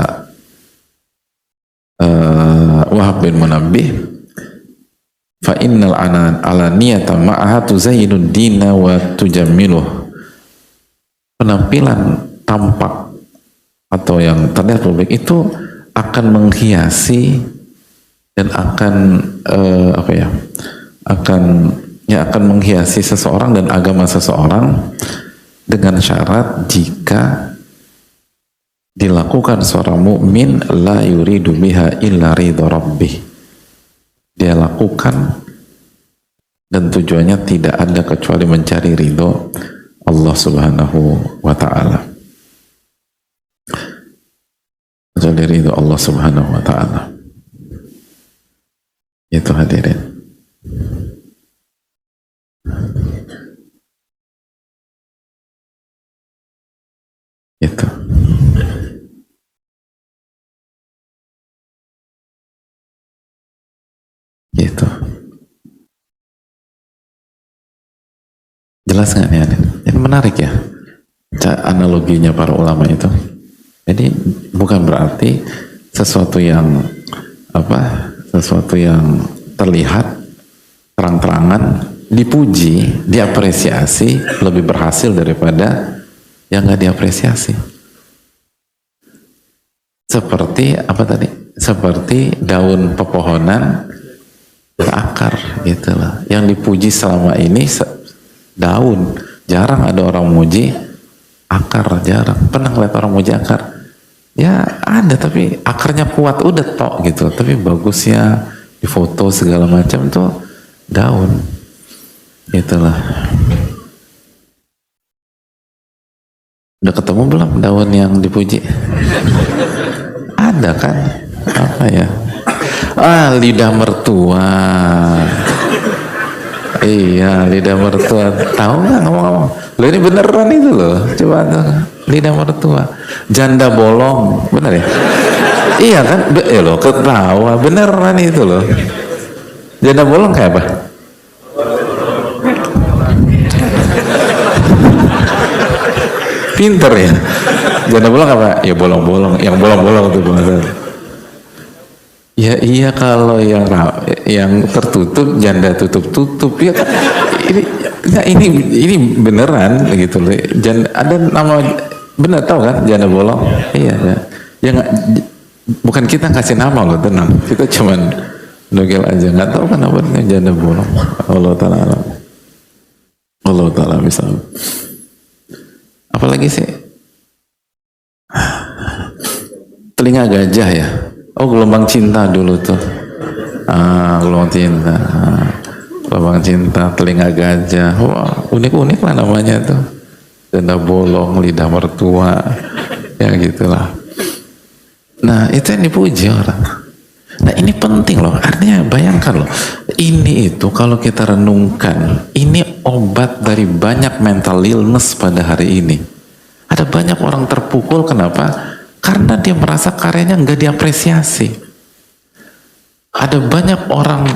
Wahab bin Munabbih, fa innal alaniyata ma'aha tuzayyinu dina wa tujammiluh. Penampilan tampak atau yang terlihat publik itu akan menghiasi dan akan akan menghiasi seseorang dan agama seseorang, dengan syarat jika dilakukan seorang mukmin la yuridu biha illa ridha rabbih. Dia lakukan dan tujuannya tidak ada kecuali mencari ridho Allah Subhanahu wa ta'ala. Kecuali ridho Allah Subhanahu wa ta'ala. Itu hadirin. Itu. Gitu. Jelas nggak nih? Ini menarik ya, analoginya para ulama itu. Jadi bukan berarti sesuatu yang terlihat terang-terangan dipuji, diapresiasi lebih berhasil daripada yang nggak diapresiasi. Seperti apa tadi? Seperti daun pepohonan berakar gitu lah. Yang dipuji selama ini daun, jarang ada orang muji akar, jarang. Pernah lihat orang muji akar? Ya ada, tapi akarnya kuat udah tok gitu. Tapi bagusnya di foto segala macam tuh daun. Itulah. Udah ketemu belum daun yang dipuji? Ada kan? Apa ya? Lidah mertua. Iya, lidah mertua. Tahu nggak ngomong-ngomong? Lo ini beneran itu loh. Coba tuh, lidah mertua. Janda bolong, bener ya? Iya kan? Ya lo ketawa, beneran itu loh. Janda bolong kayak apa? Pinter ya? Janda bolong apa? Ya bolong-bolong, yang bolong-bolong tuh bahasa. Ya iya kalau yang tertutup janda tutup-tutup ya kan ini ya ini beneran gitu loh. Janda ada nama bener tahu kan janda bolong? Iya ya. Ya nggak bukan kita kasih nama loh tenang. Kita cuman nugel aja nggak tahu kan apa janda bolong. Allah taala alam. Allah taala bisa. Apalagi sih? Telinga gajah ya. Oh gelombang cinta dulu tuh. Gelombang cinta. Gelombang cinta, telinga gajah. Wah unik-unik lah namanya tuh. Janda bolong, lidah mertua. Ya gitulah. Nah itu yang dipuji orang. Nah ini penting loh. Artinya bayangkan loh. Ini itu kalau kita renungkan. Ini obat dari banyak mental illness pada hari ini. Ada banyak orang terpukul. Kenapa? Karena dia merasa karyanya nggak diapresiasi. Ada banyak orang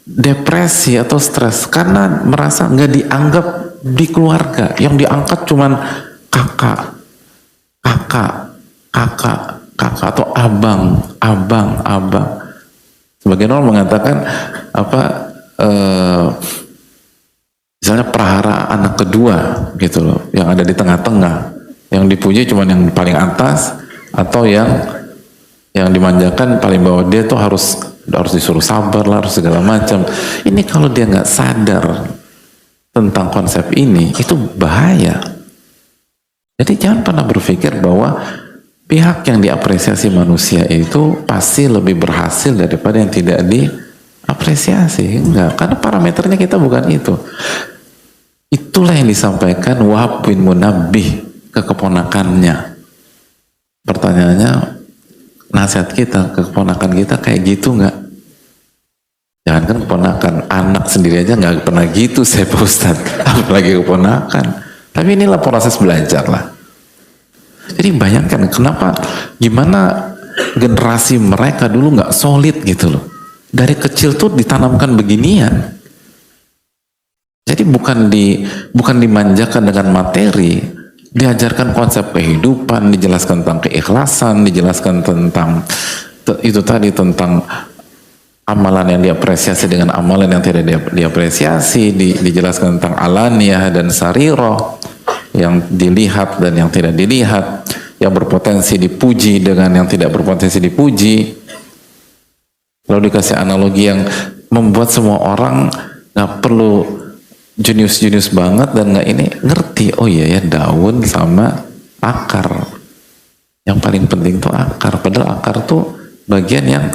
depresi atau stres karena merasa nggak dianggap di keluarga. Yang diangkat cuman kakak atau abang. Sebagian orang mengatakan misalnya prahara anak kedua gitu loh, yang ada di tengah-tengah. Yang dipuji cuma yang paling atas atau yang dimanjakan paling bawah. Dia tuh harus disuruh sabar lah, harus segala macam. Ini kalau dia nggak sadar tentang konsep ini, itu bahaya. Jadi jangan pernah berpikir bahwa pihak yang diapresiasi manusia itu pasti lebih berhasil daripada yang tidak diapresiasi. Enggak, karena parameternya kita bukan itu. Itulah yang disampaikan Wahab bin Munabbih ke keponakannya. Pertanyaannya, nasihat kita ke keponakan kita kayak gitu nggak? Jangankan keponakan, anak sendiri aja nggak pernah gitu saya Pak Ustadz, apalagi keponakan. Tapi inilah proses belajar lah. Jadi bayangkan gimana generasi mereka dulu nggak solid gitu loh. Dari kecil tuh ditanamkan beginian. Jadi bukan dimanjakan dengan materi, diajarkan konsep kehidupan, dijelaskan tentang keikhlasan, dijelaskan tentang itu tadi, tentang amalan yang diapresiasi dengan amalan yang tidak diapresiasi, dijelaskan tentang alaniyah dan sariroh, yang dilihat dan yang tidak dilihat, yang berpotensi dipuji dengan yang tidak berpotensi dipuji. Lalu dikasih analogi yang membuat semua orang nggak perlu jenius banget dan nggak ini ngerti. Oh iya ya, daun sama akar. Yang paling penting tuh akar. Padahal akar tuh bagian yang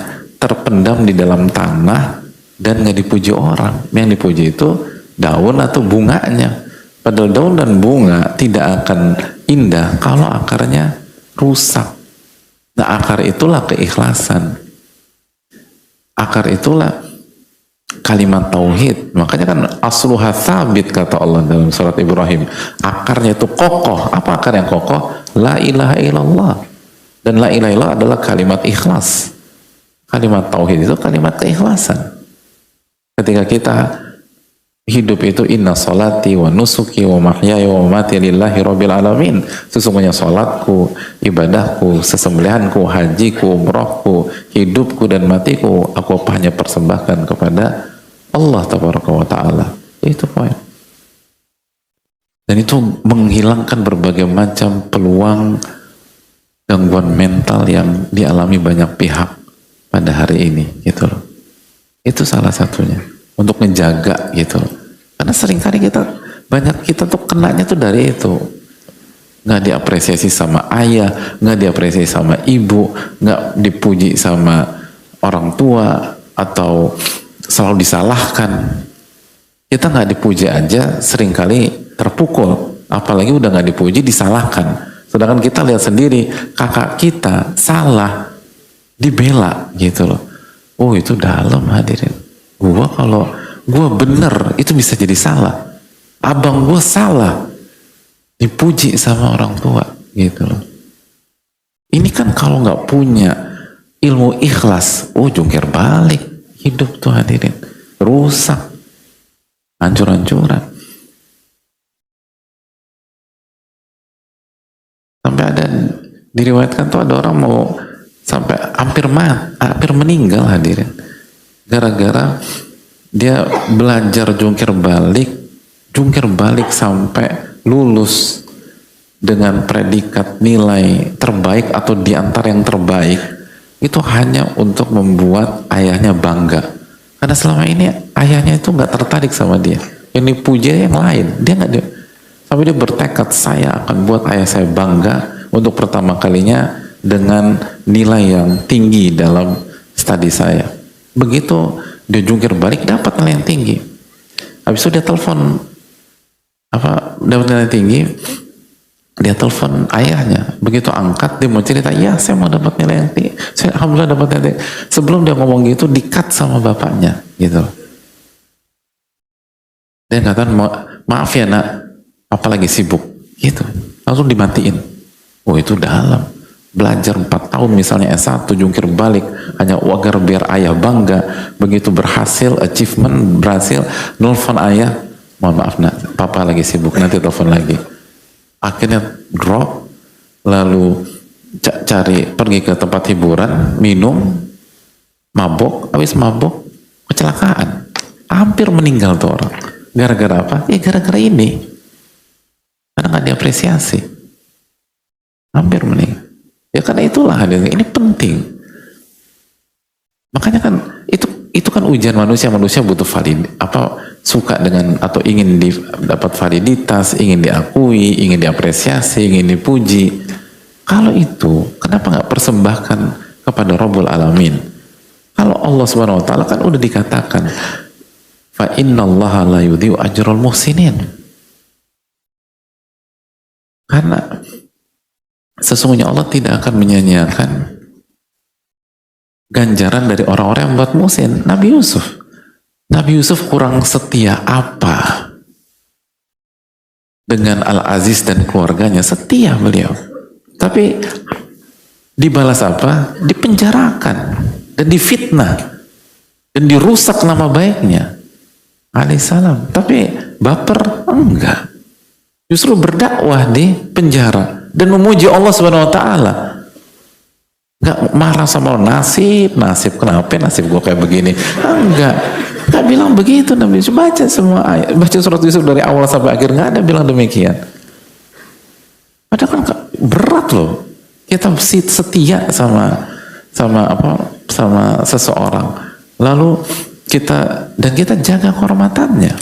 terpendam di dalam tanah dan nggak dipuji orang. Yang dipuji itu daun atau bunganya. Padahal daun dan bunga tidak akan indah kalau akarnya rusak. Nah akar itulah keikhlasan. Akar itulah kalimat tauhid. Makanya kan asluha tsabit kata Allah dalam surat Ibrahim. Akarnya itu kokoh. Apa akar yang kokoh? La ilaha illallah. Dan la ilaha illallah adalah kalimat ikhlas. Kalimat tauhid itu kalimat keikhlasan. Ketika kita hidup itu inna solati wa nusuki wa mahyaya wa mamati lillahi rabbil alamin. Sesungguhnya salatku, ibadahku, sesembelihanku, hajiku, umrohku, hidupku dan matiku aku hanya persembahkan kepada Allah tabaraka wa ta'ala. Itu poin. Dan itu menghilangkan berbagai macam peluang gangguan mental yang dialami banyak pihak pada hari ini gitu loh. Itu salah satunya untuk menjaga gitu loh. Karena seringkali banyak kita tuh kenanya tuh dari itu. Nggak diapresiasi sama ayah, nggak diapresiasi sama ibu, nggak dipuji sama orang tua, atau selalu disalahkan. Kita nggak dipuji aja seringkali terpukul, apalagi udah nggak dipuji disalahkan. Sedangkan kita lihat sendiri kakak kita salah dibela gitu loh. Oh itu dalam hadirin. Kalau gua bener itu bisa jadi salah. Abang gua salah dipuji sama orang tua gitu loh. Ini kan kalau nggak punya ilmu ikhlas, jungkir balik hidup tuh hadirin, rusak, hancur-hancuran. Sampai ada diriwayatkan tuh ada orang mau sampai hampir meninggal hadirin, gara-gara dia belajar jungkir balik sampai lulus dengan predikat nilai terbaik atau di antara yang terbaik, itu hanya untuk membuat ayahnya bangga. Karena selama ini ayahnya itu nggak tertarik sama dia, yang dipuji yang lain, dia nggak. Sampai dia bertekad, saya akan buat ayah saya bangga untuk pertama kalinya dengan nilai yang tinggi dalam studi saya. Begitu dia jungkir balik dapat nilai yang tinggi. Habis itu dia telepon dapat nilai tinggi, dia telepon ayahnya. Begitu angkat dia mau cerita, ya saya mau dapat nilai yang tinggi, saya alhamdulillah dapat nilai tinggi. Sebelum dia ngomong gitu di-cut sama bapaknya gitu. Dia katakan, maaf ya nak, apalagi sibuk gitu, langsung dimatiin. Oh itu dalam, belajar 4 tahun misalnya S1 jungkir balik hanya agar biar ayah bangga. Begitu berhasil, achievement berhasil, nelfon ayah, mohon maaf nak, papa lagi sibuk, nanti telepon lagi. Akhirnya drop, lalu pergi ke tempat hiburan, minum, mabok, habis mabok kecelakaan, hampir meninggal tuh orang. Gara-gara apa? Ya gara-gara ini, karena nggak diapresiasi, hampir meninggal. Ya karena itulah ini penting. Makanya kan itu kan ujian manusia butuh suka dengan atau ingin dapat validitas, ingin diakui, ingin diapresiasi, ingin dipuji. Kalau itu kenapa nggak persembahkan kepada Rabbul Alamin? Kalau Allah Subhanahu Wa Taala kan udah dikatakan, fa innallaha la yudhi'u ajral muhsinin. Karena sesungguhnya Allah tidak akan menyanyiakan ganjaran dari orang-orang yang membuat muhsin. Nabi Yusuf kurang setia apa dengan Al-Aziz dan keluarganya? Setia beliau, tapi dibalas apa? Dipenjarakan dan difitnah dan dirusak nama baiknya alaihissalam. Tapi baper enggak, justru berdakwah di penjara dan memuji Allah Subhanahu Wa Taala. Nggak marah sama nasib kenapa nasib gue kayak begini, enggak bilang begitu. Nabi Yusuf baca semua ayat, baca surat Yusuf dari awal sampai akhir, nggak ada bilang demikian. Padahal kan berat loh kita setia sama seseorang, lalu kita jaga kehormatannya.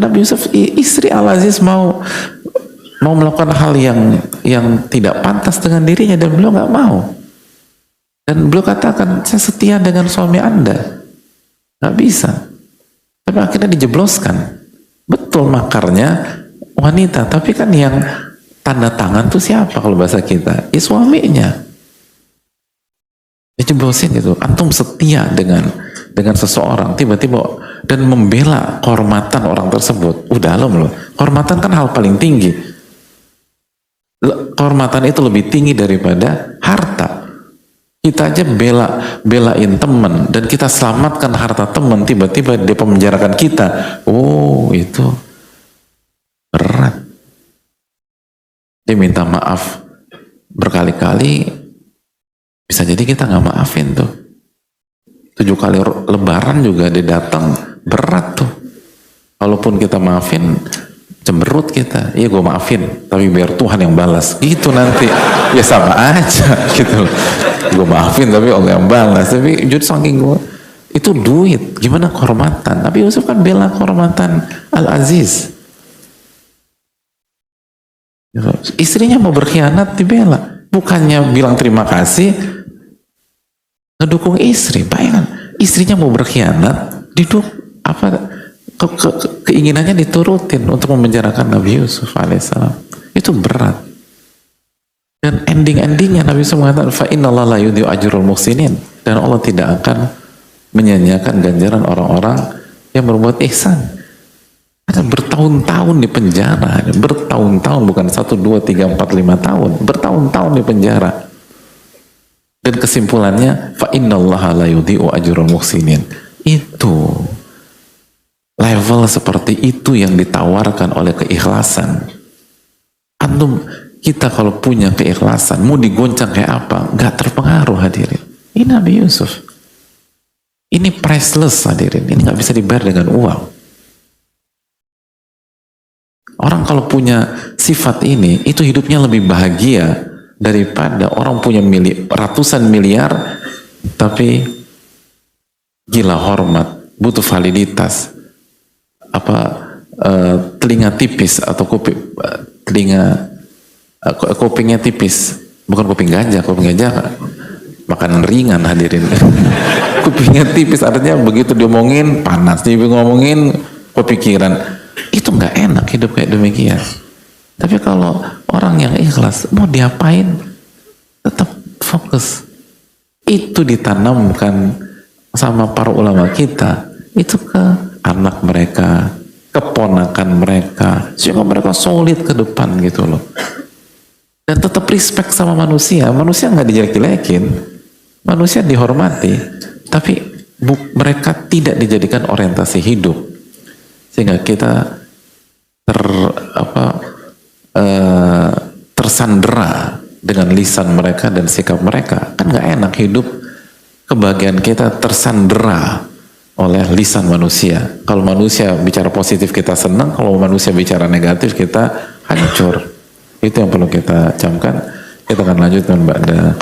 Nabi Yusuf, istri Al-Aziz mau melakukan hal yang tidak pantas dengan dirinya dan beliau nggak mau. Dan beliau katakan, saya setia dengan suami Anda. Nggak bisa. Tapi akhirnya dijebloskan. Betul makarnya wanita, tapi kan yang tanda tangan tuh siapa kalau bahasa kita? Suaminya. Dijeblosin gitu. Antum setia dengan seseorang, tiba-tiba dan membela kehormatan orang tersebut. Dalam loh. Kehormatan kan hal paling tinggi. Kehormatan itu lebih tinggi daripada harta. Kita aja belain teman dan kita selamatkan harta teman, tiba-tiba dia pemenjarakan kita. Oh itu berat. Dia minta maaf berkali-kali, bisa jadi kita nggak maafin tuh. 7 kali lebaran juga dia datang, berat tuh. Walaupun kita maafin, cemberut kita, iya gue maafin tapi biar Tuhan yang balas gitu nanti. Ya sama aja gitu, gue maafin tapi Allah yang balas. Tapi jujur saking gue itu duit, gimana kehormatan? Nabi Yusuf kan bela kehormatan Al-Aziz. Istrinya mau berkhianat dibela, bukannya bilang terima kasih, ngedukung istri. Bayangkan istrinya mau berkhianat, keinginannya diturutin untuk memenjarakan Nabi Yusuf alaihissalam. Itu berat. Dan endingnya Nabi Yusuf mengatakan, fa innallaha la yudhi'u ajrul muhsinin, dan Allah tidak akan menyanyiakan ganjaran orang-orang yang berbuat ihsan. Ada bertahun-tahun di penjara, bertahun-tahun, bukan 1, 2, 3, 4, 5 tahun, bertahun-tahun di penjara. Dan kesimpulannya, fa innallaha la yudhi'u ajrul muhsinin. Itu level seperti itu yang ditawarkan oleh keikhlasan. Antum kita kalau punya keikhlasan, mau digoncang kayak apa, nggak terpengaruh hadirin. Ini Nabi Yusuf. Ini priceless hadirin, ini nggak bisa dibayar dengan uang. Orang kalau punya sifat ini, itu hidupnya lebih bahagia daripada orang punya ratusan miliar, tapi gila hormat, butuh validitas, telinga tipis atau kupingnya tipis, bukan kuping gajah makanan ringan hadirin. Kupingnya tipis artinya begitu diomongin panas, dia ngomongin kepikiran. Itu nggak enak hidup kayak demikian. Tapi kalau orang yang ikhlas mau diapain tetap fokus. Itu ditanamkan sama para ulama kita itu ke anak mereka, keponakan mereka, sehingga mereka solid ke depan gitu loh. Dan tetap respect sama manusia. Manusia nggak dijelek-jelekin, manusia dihormati, tapi mereka tidak dijadikan orientasi hidup, sehingga kita tersandera dengan lisan mereka dan sikap mereka. Kan nggak enak hidup, kebahagiaan kita tersandera oleh lisan manusia. Kalau manusia bicara positif kita senang, kalau manusia bicara negatif kita hancur. Itu yang perlu kita camkan. Kita akan lanjutkan ba'da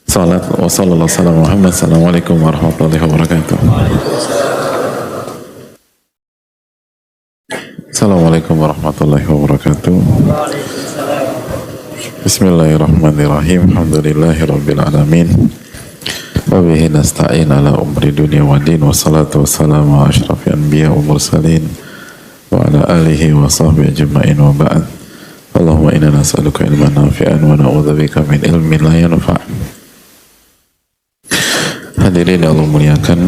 salat. Wassalamualaikum warahmatullahi wabarakatuh. Assalamualaikum warahmatullahi wabarakatuh. Bismillahirrahmanirrahim. Alhamdulillahirabbil alamin. Wa bihi nasta'in ala umri dunya wa din, wassalatu wassalamu ala asyrafil anbiya wa mursalin wa ala alihi wa sahbihi ajma'in wa ba'd. Allahumma inna nas'aluka ilman nafi'an wa na'udzubika min ilmin la yanfa'. Hadirin yang Allah muliakan,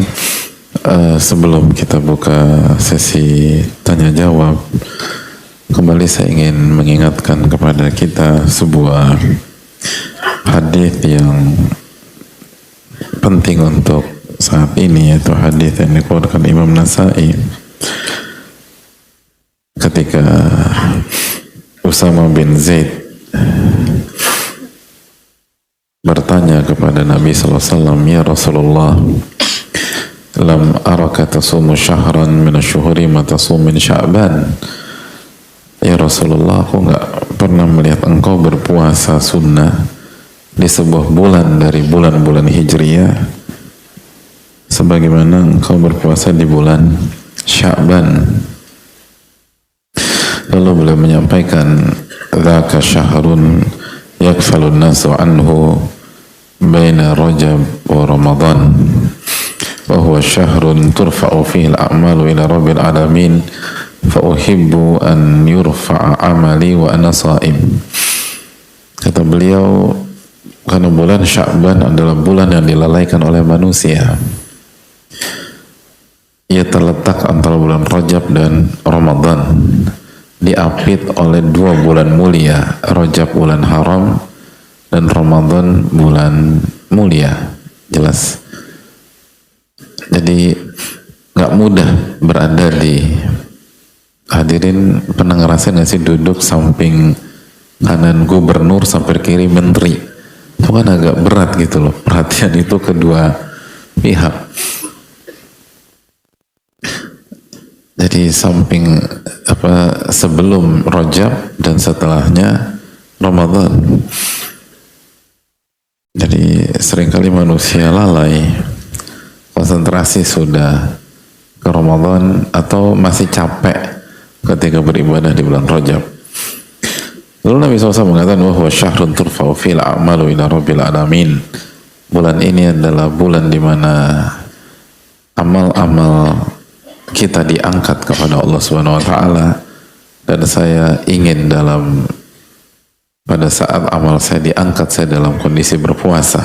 sebelum kita buka sesi tanya jawab, kembali saya ingin mengingatkan kepada kita sebuah hadis yang penting untuk saat ini, yaitu hadis yang dikeluarkan Imam Nasai ketika Usama bin Zaid bertanya kepada Nabi SAW, "Ya Rasulullah, lam araka tasumu syahran min asyuhuri ma tasum min Sya'ban." Ya Rasulullah, aku nggak pernah melihat engkau berpuasa sunnah di sebuah bulan dari bulan-bulan Hijriyah sebagaimana engkau berpuasa di bulan Sya'ban. Lalu beliau menyampaikan, "Dzaka syahrun yakfalun nasu anhu baina Rajab wa Ramadan wa huwa syahrun turfa'u fihi al-a'malu ila rabbil alamin fa uhibbu an yurfa'a amali wa ana sha'im." Kata beliau, karena bulan Sya'ban adalah bulan yang dilalaikan oleh manusia. Ia terletak antara bulan Rajab dan Ramadan, diapit oleh dua bulan mulia, Rajab bulan haram dan Ramadan bulan mulia. Jelas. Jadi nggak mudah berada di, hadirin pernah ngerasain nggak sih duduk samping kanan gubernur sampai kiri menteri? Itu kan agak berat gitu loh, perhatian itu kedua pihak. Jadi samping sebelum Rajab dan setelahnya Ramadan. Jadi seringkali manusia lalai, konsentrasi sudah ke Ramadan atau masih capek ketika beribadah di bulan Rajab. Lalu Nabi SAW mengatakan, "Wa huwa syahrun turfa'u fil a'malu ila rabbil alamin." Bulan ini adalah bulan di mana amal-amal kita diangkat kepada Allah Subhanahu wa taala, dan saya ingin pada saat amal saya diangkat, saya dalam kondisi berpuasa.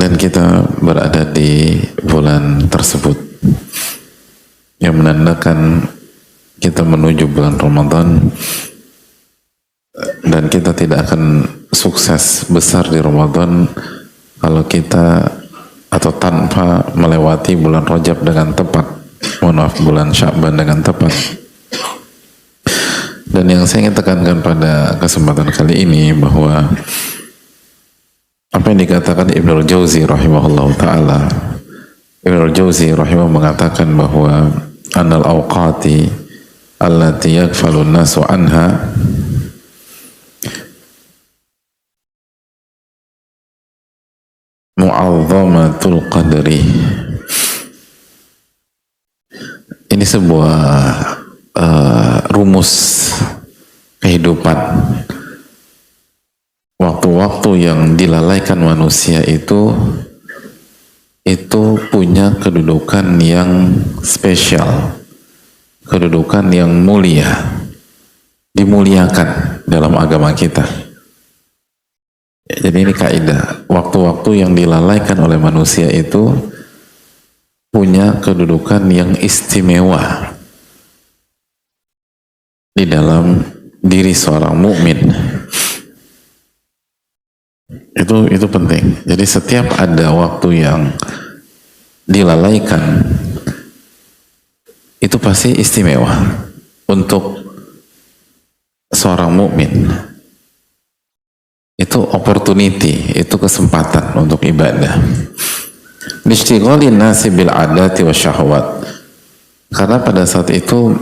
Dan kita berada di bulan tersebut yang menandakan kita menuju bulan Ramadan, dan kita tidak akan sukses besar di Ramadan kalau kita atau tanpa melewati bulan Rajab dengan tepat, bulan Sya'ban dengan tepat. Dan yang saya ingin tekankan pada kesempatan kali ini bahwa apa yang dikatakan Ibnul Jauzi rahimahullah ta'ala, Ibnul Jauzi rahimah mengatakan bahwa annal awqati allati yaghfalun nasu anha mu'azzamatul qadri. Ini sebuah rumus kehidupan. Waktu-waktu yang dilalaikan manusia itu punya kedudukan yang spesial, kedudukan yang mulia, dimuliakan dalam agama kita. Jadi ini kaidah, waktu-waktu yang dilalaikan oleh manusia itu punya kedudukan yang istimewa di dalam diri seorang mukmin. Itu penting. Jadi setiap ada waktu yang dilalaikan itu pasti istimewa untuk seorang mukmin. Itu opportunity, itu kesempatan untuk ibadah. Nishtighalin nasi bil adati wa syahwat. Karena pada saat itu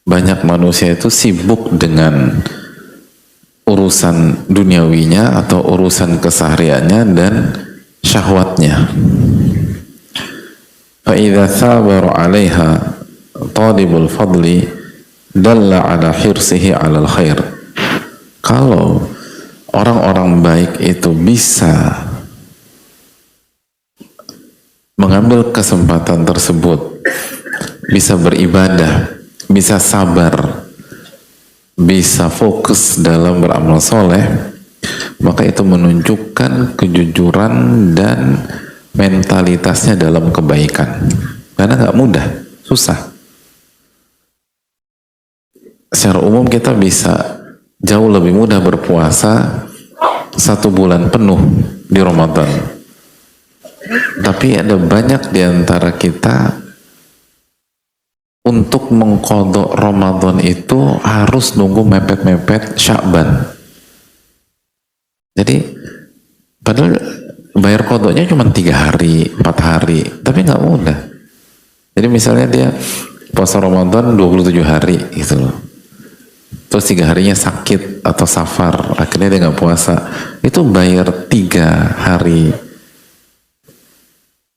banyak manusia itu sibuk dengan urusan duniawinya atau urusan kesehariannya dan syahwatnya. Fa idza sabaru 'alaiha talibul fadli dalla 'ala hirsihi 'alal khair. Kalau orang-orang baik itu bisa mengambil kesempatan tersebut, bisa beribadah, bisa sabar, bisa fokus dalam beramal soleh, maka itu menunjukkan kejujuran dan mentalitasnya dalam kebaikan. Karena nggak mudah, susah. Secara umum kita bisa jauh lebih mudah berpuasa 1 bulan penuh di Ramadan. Tapi ada banyak di antara kita untuk mengqadha Ramadan itu harus nunggu mepet-mepet Sya'ban. Jadi padahal bayar qadanya cuma 3 hari, 4 hari, tapi nggak mudah. Jadi misalnya dia puasa Ramadan 27 hari gitu loh. Terus 3 harinya sakit atau safar, akhirnya dia nggak puasa. Itu bayar 3 hari,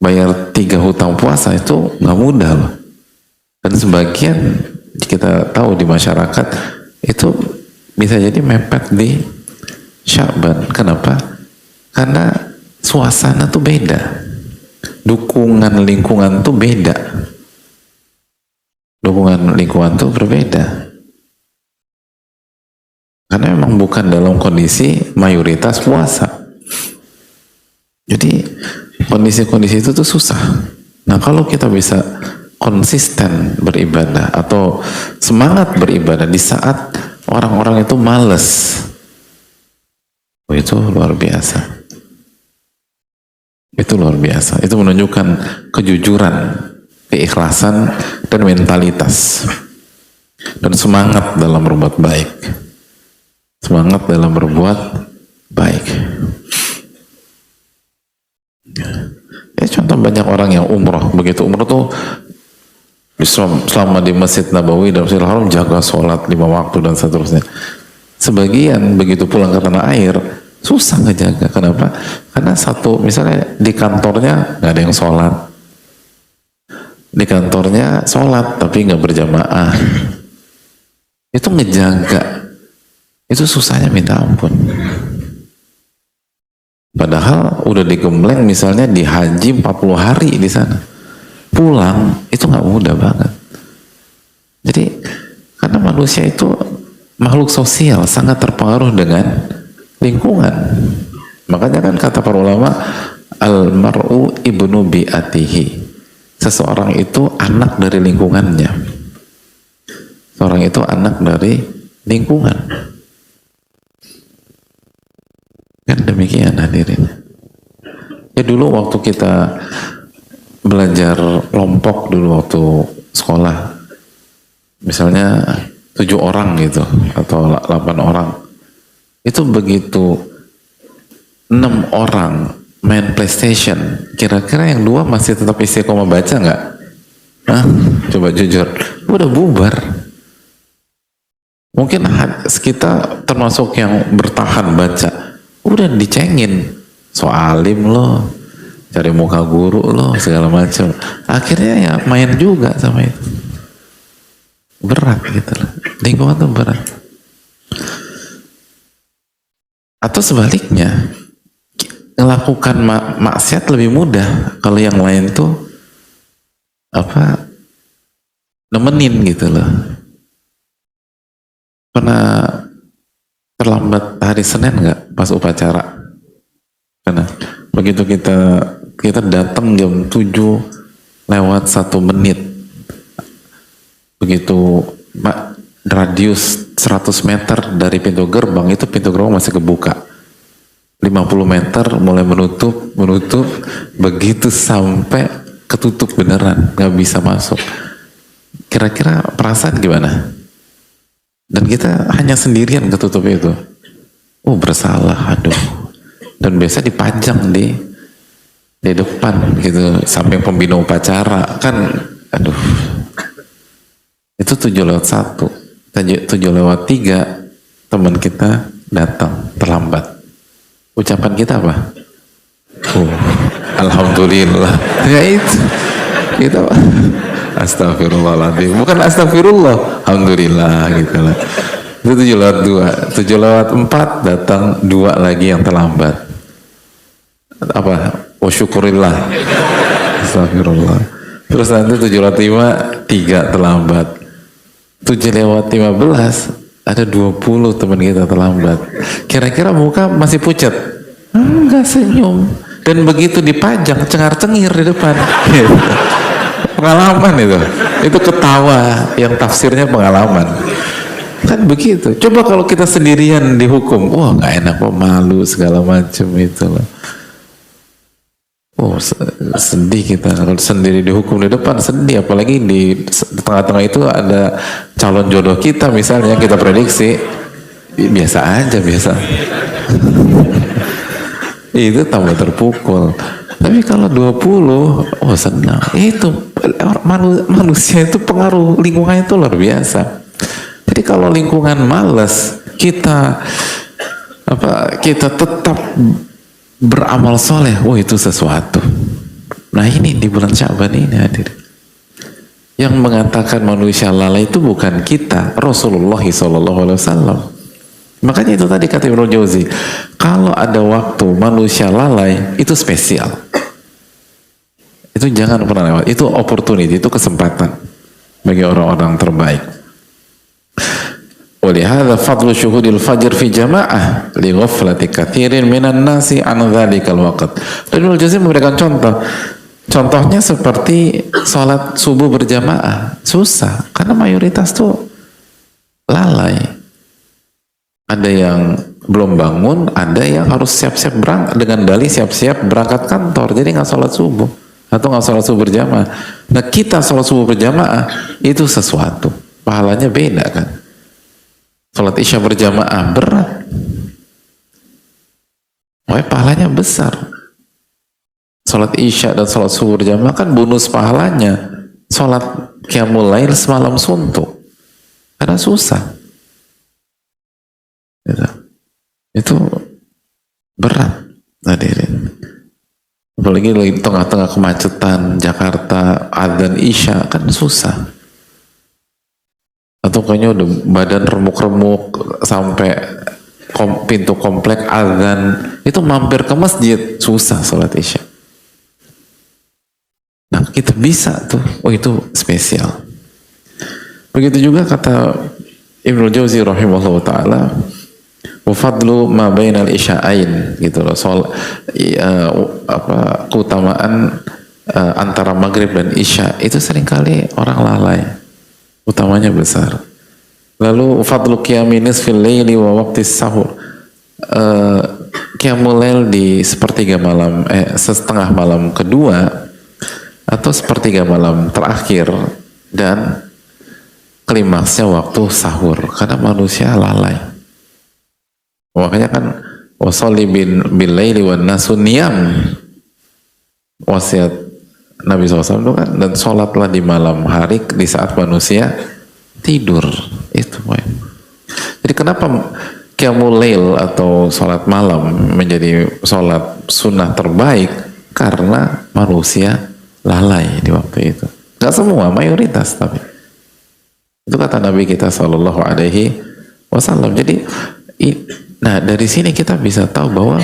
bayar 3 hutang puasa itu nggak mudah loh. Dan sebagian kita tahu di masyarakat itu bisa jadi mepet di Sya'ban. Kenapa? Karena suasana tuh beda, dukungan lingkungan tuh beda, dukungan lingkungan tuh berbeda. Karena memang bukan dalam kondisi mayoritas puasa. Jadi kondisi-kondisi itu tuh susah. Nah kalau kita bisa konsisten beribadah atau semangat beribadah di saat orang-orang itu malas, itu luar biasa. Itu luar biasa. Itu menunjukkan kejujuran, keikhlasan, dan mentalitas, dan semangat dalam berbuat baik. Semangat dalam berbuat baik. Ya, contoh banyak orang yang umroh, begitu umroh tuh selama di Masjid Nabawi dan Masjidil Haram jaga sholat 5 waktu dan seterusnya. Sebagian begitu pulang ke tanah air susah ngejaga. Kenapa? Karena satu, misalnya di kantornya nggak ada yang sholat, di kantornya sholat tapi nggak berjamaah, itu ngejaga itu susahnya minta ampun. Padahal udah digembleng misalnya di haji 40 hari di sana, pulang itu nggak mudah banget. Jadi karena manusia itu makhluk sosial, sangat terpengaruh dengan lingkungan. Makanya kan kata para ulama, al-mar'u ibnu bi'atihi. Seseorang itu anak dari lingkungannya. Seorang itu anak dari lingkungan. Kan demikian hadirin. Ya dulu waktu kita belajar kelompok dulu waktu sekolah, misalnya orang gitu atau 8 orang. Itu begitu 6 orang main PlayStation, kira-kira yang 2 masih tetap istiqomah baca nggak? Hah? Coba jujur, udah bubar. Mungkin kita termasuk yang bertahan baca, udah dicengin, so alim loh, cari muka guru loh, segala macam. Akhirnya ya main juga sama itu. Berat gitu loh, lingkungan tuh berat. Atau sebaliknya, melakukan maksiat lebih mudah kalau yang lain tuh nemenin gitu loh. Pernah terlambat hari Senin nggak pas upacara? Karena begitu kita datang jam 7 lewat 1 menit, begitu radius 100 meter dari pintu gerbang, itu pintu gerbang masih kebuka. 50 meter mulai menutup, begitu sampai ketutup beneran, nggak bisa masuk. Kira-kira perasaan gimana? Dan kita hanya sendirian ketutup itu. Bersalah, aduh. Dan biasa dipajang di depan gitu, samping pembina upacara kan, aduh. Itu 7:01, 7:03 teman kita datang terlambat. Ucapan kita apa? Alhamdulillah. Ya itu astagfirullahaladzim, bukan astagfirullah, alhamdulillah gitu lah. Itu 7:02, 7:04 datang 2 lagi yang terlambat. Wa syukurillah, astagfirullah. Terus nanti 7:05 3 terlambat. 7:15 ada 20 teman kita terlambat. Kira-kira muka masih pucat? Enggak, senyum. Dan begitu dipajang cengar-cengir di depan. Pengalaman itu ketawa yang tafsirnya pengalaman kan begitu. Coba kalau kita sendirian dihukum, nggak enak, malu segala macam itu loh. Sedih kita kalau sendiri dihukum di depan, sedih. Apalagi di tengah-tengah itu ada calon jodoh kita misalnya, kita prediksi biasa aja itu tambah terpukul. Tapi kalau 20, senang. Itu manusia itu pengaruh lingkungan itu luar biasa. Jadi kalau lingkungan malas, kita tetap beramal soleh, itu sesuatu. Nah ini di bulan Sya'ban ini hadir. Yang mengatakan manusia lalai itu bukan kita, Rasulullah SAW. Makanya itu tadi kata Ibnu Jauzi, kalau ada waktu manusia lalai, itu spesial. Itu jangan pernah lewat. Itu opportunity, itu kesempatan bagi orang-orang terbaik. Walihada fadlu syuhudil fajr fi jama'ah li ghaflati katsirin minan nasi an dzalikal waqt. Dan Ibnu Jauzi memberikan contoh. Contohnya seperti sholat subuh berjamaah, susah karena mayoritas tuh lalai. Ada yang belum bangun, ada yang harus siap-siap dengan dalih siap-siap berangkat kantor, jadi nggak sholat subuh atau nggak sholat subuh berjamaah. Nah kita sholat subuh berjamaah itu sesuatu, pahalanya beda kan. Sholat isya berjamaah berat, pahalanya besar. Sholat isya dan sholat subuh berjamaah kan bonus pahalanya. Sholat qiyamul lail semalam suntuk karena susah. Itu berat hadirin. Apalagi di tengah-tengah kemacetan Jakarta, adzan isya kan susah. Atau kayaknya udah badan remuk-remuk sampai pintu komplek adzan, itu mampir ke masjid susah sholat isya. Nah kita bisa tuh, itu spesial. Begitu juga kata Ibnu Jauzi rahimahullah ta'ala, wafadlu ma bainal isya'ain gitu loh, keutamaan antara maghrib dan isya itu seringkali orang lalai, utamanya besar. Lalu fadlu qiyamin nisfil laili wa waqtis sahur, qiyamul lail di sepertiga malam, setengah malam kedua atau sepertiga malam terakhir, dan klimaksnya waktu sahur karena manusia lalai. Makanya kan wasolli bil laili wan nasu niyam, wasiat Nabi SAW itu kan, dan sholatlah di malam hari di saat manusia tidur. Itu poin. Jadi kenapa qiyamul lail atau sholat malam menjadi sholat sunnah terbaik? Karena manusia lalai di waktu itu. Gak semua, mayoritas tapi. Itu kata Nabi kita Shallallahu Alaihi Wasallam. Jadi, nah dari sini kita bisa tahu bahwa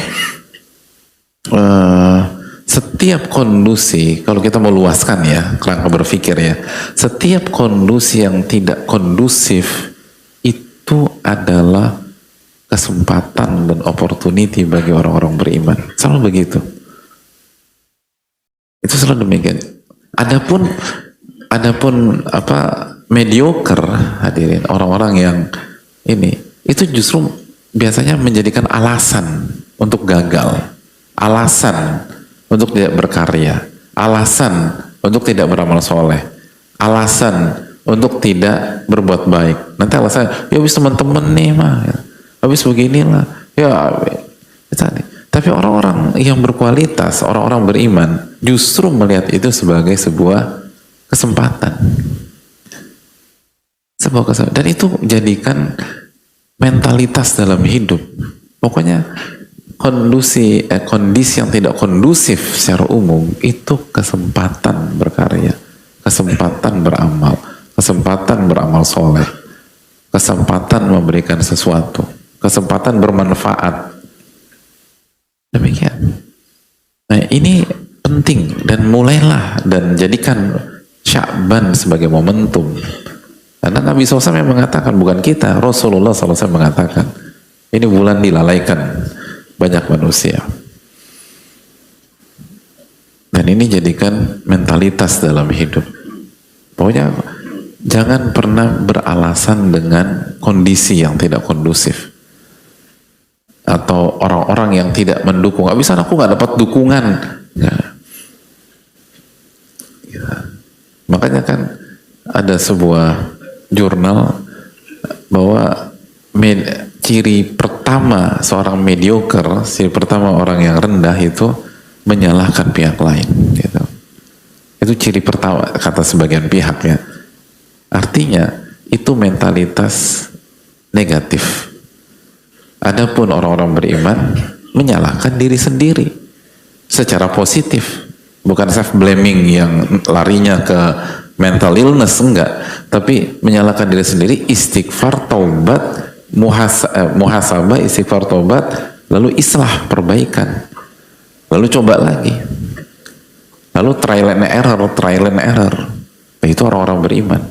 setiap kondusi, kalau kita meluaskan ya kerangka berpikir ya, setiap kondusi yang tidak kondusif itu adalah kesempatan dan opportunity bagi orang-orang beriman. Selalu begitu. Itu selalu demikian. Adapun apa mediocre, hadirin, orang-orang yang ini itu justru biasanya menjadikan alasan untuk gagal, alasan untuk tidak berkarya, alasan untuk tidak beramal soleh, alasan untuk tidak berbuat baik. Nanti alasan, ya habis teman-teman nih mah, habis beginilah, ya tadi. Tapi orang-orang yang berkualitas, orang-orang beriman, justru melihat itu sebagai sebuah kesempatan. Sebuah kesempatan. Dan itu jadikan mentalitas dalam hidup. Pokoknya kondisi yang tidak kondusif secara umum itu kesempatan berkarya, kesempatan beramal, kesempatan beramal soleh, kesempatan memberikan sesuatu, kesempatan bermanfaat. Demikian. Nah ini penting dan mulailah dan jadikan Sya'ban sebagai momentum. Karena Nabi SAW yang mengatakan, bukan kita, Rasulullah SAW mengatakan, ini bulan dilalaikan banyak manusia. Dan ini jadikan mentalitas dalam hidup. Pokoknya jangan pernah beralasan dengan kondisi yang tidak kondusif. Atau orang-orang yang tidak mendukung. Abisan aku gak dapat dukungan. Nggak. Ya. Makanya kan ada sebuah jurnal bahwa ciri pertama seorang mediocre, ciri pertama orang yang rendah itu menyalahkan pihak lain. Gitu. Itu ciri pertama kata sebagian pihak ya. Artinya itu mentalitas negatif. Adapun orang-orang beriman menyalahkan diri sendiri secara positif, bukan self blaming yang larinya ke mental illness, enggak, tapi menyalahkan diri sendiri, istighfar, taubat, muhasabah, istighfar, taubat, lalu islah, perbaikan, lalu coba lagi, lalu trial and error. Itu orang-orang beriman.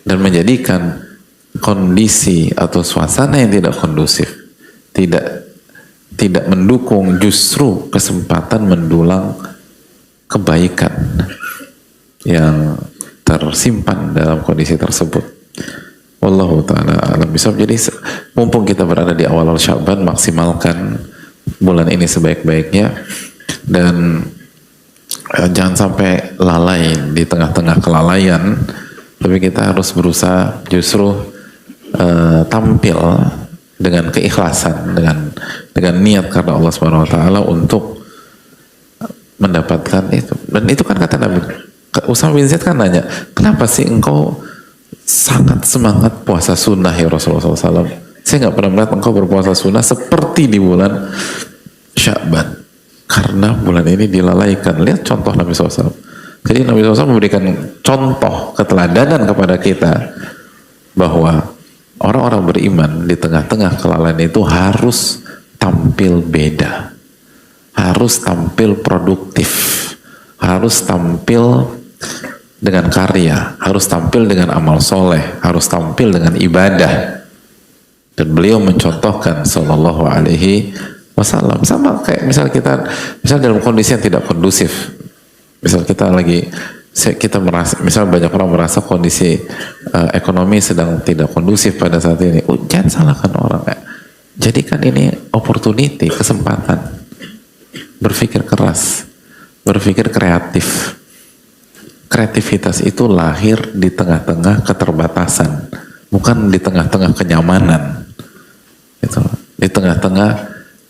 Dan menjadikan kondisi atau suasana yang tidak kondusif, tidak mendukung, justru kesempatan mendulang kebaikan yang tersimpan dalam kondisi tersebut. Wallahu ta'ala alam bisawab. Jadi mumpung kita berada di awal Sya'ban, maksimalkan bulan ini sebaik-baiknya dan jangan sampai lalai di tengah-tengah kelalaian. Tapi kita harus berusaha justru tampil dengan keikhlasan, dengan niat karena Allah Subhanahu Wa Taala untuk mendapatkan itu. Dan itu kan kata Nabi Usama bin Zaid kan nanya, kenapa sih engkau sangat semangat puasa sunnah ya Rasulullah SAW? Saya nggak pernah melihat engkau berpuasa sunnah seperti di bulan Sya'ban, karena bulan ini dilalaikan. Lihat contoh Nabi SAW. Jadi Nabi SAW memberikan contoh keteladanan kepada kita bahwa orang-orang beriman di tengah-tengah kelalaian itu harus tampil beda, harus tampil produktif, harus tampil dengan karya, harus tampil dengan amal soleh, harus tampil dengan ibadah. Dan beliau mencontohkan Sallallahu Alaihi Wasallam. Sama kayak misal dalam kondisi yang tidak kondusif, misal kita merasa, misal banyak orang merasa kondisi ekonomi sedang tidak kondusif pada saat ini. Jangan salahkan orang. Jadikan ini opportunity, kesempatan. Berpikir keras, berpikir kreatif. kreativitas itu lahir di tengah-tengah keterbatasan, bukan di tengah-tengah kenyamanan, gitu. Di tengah-tengah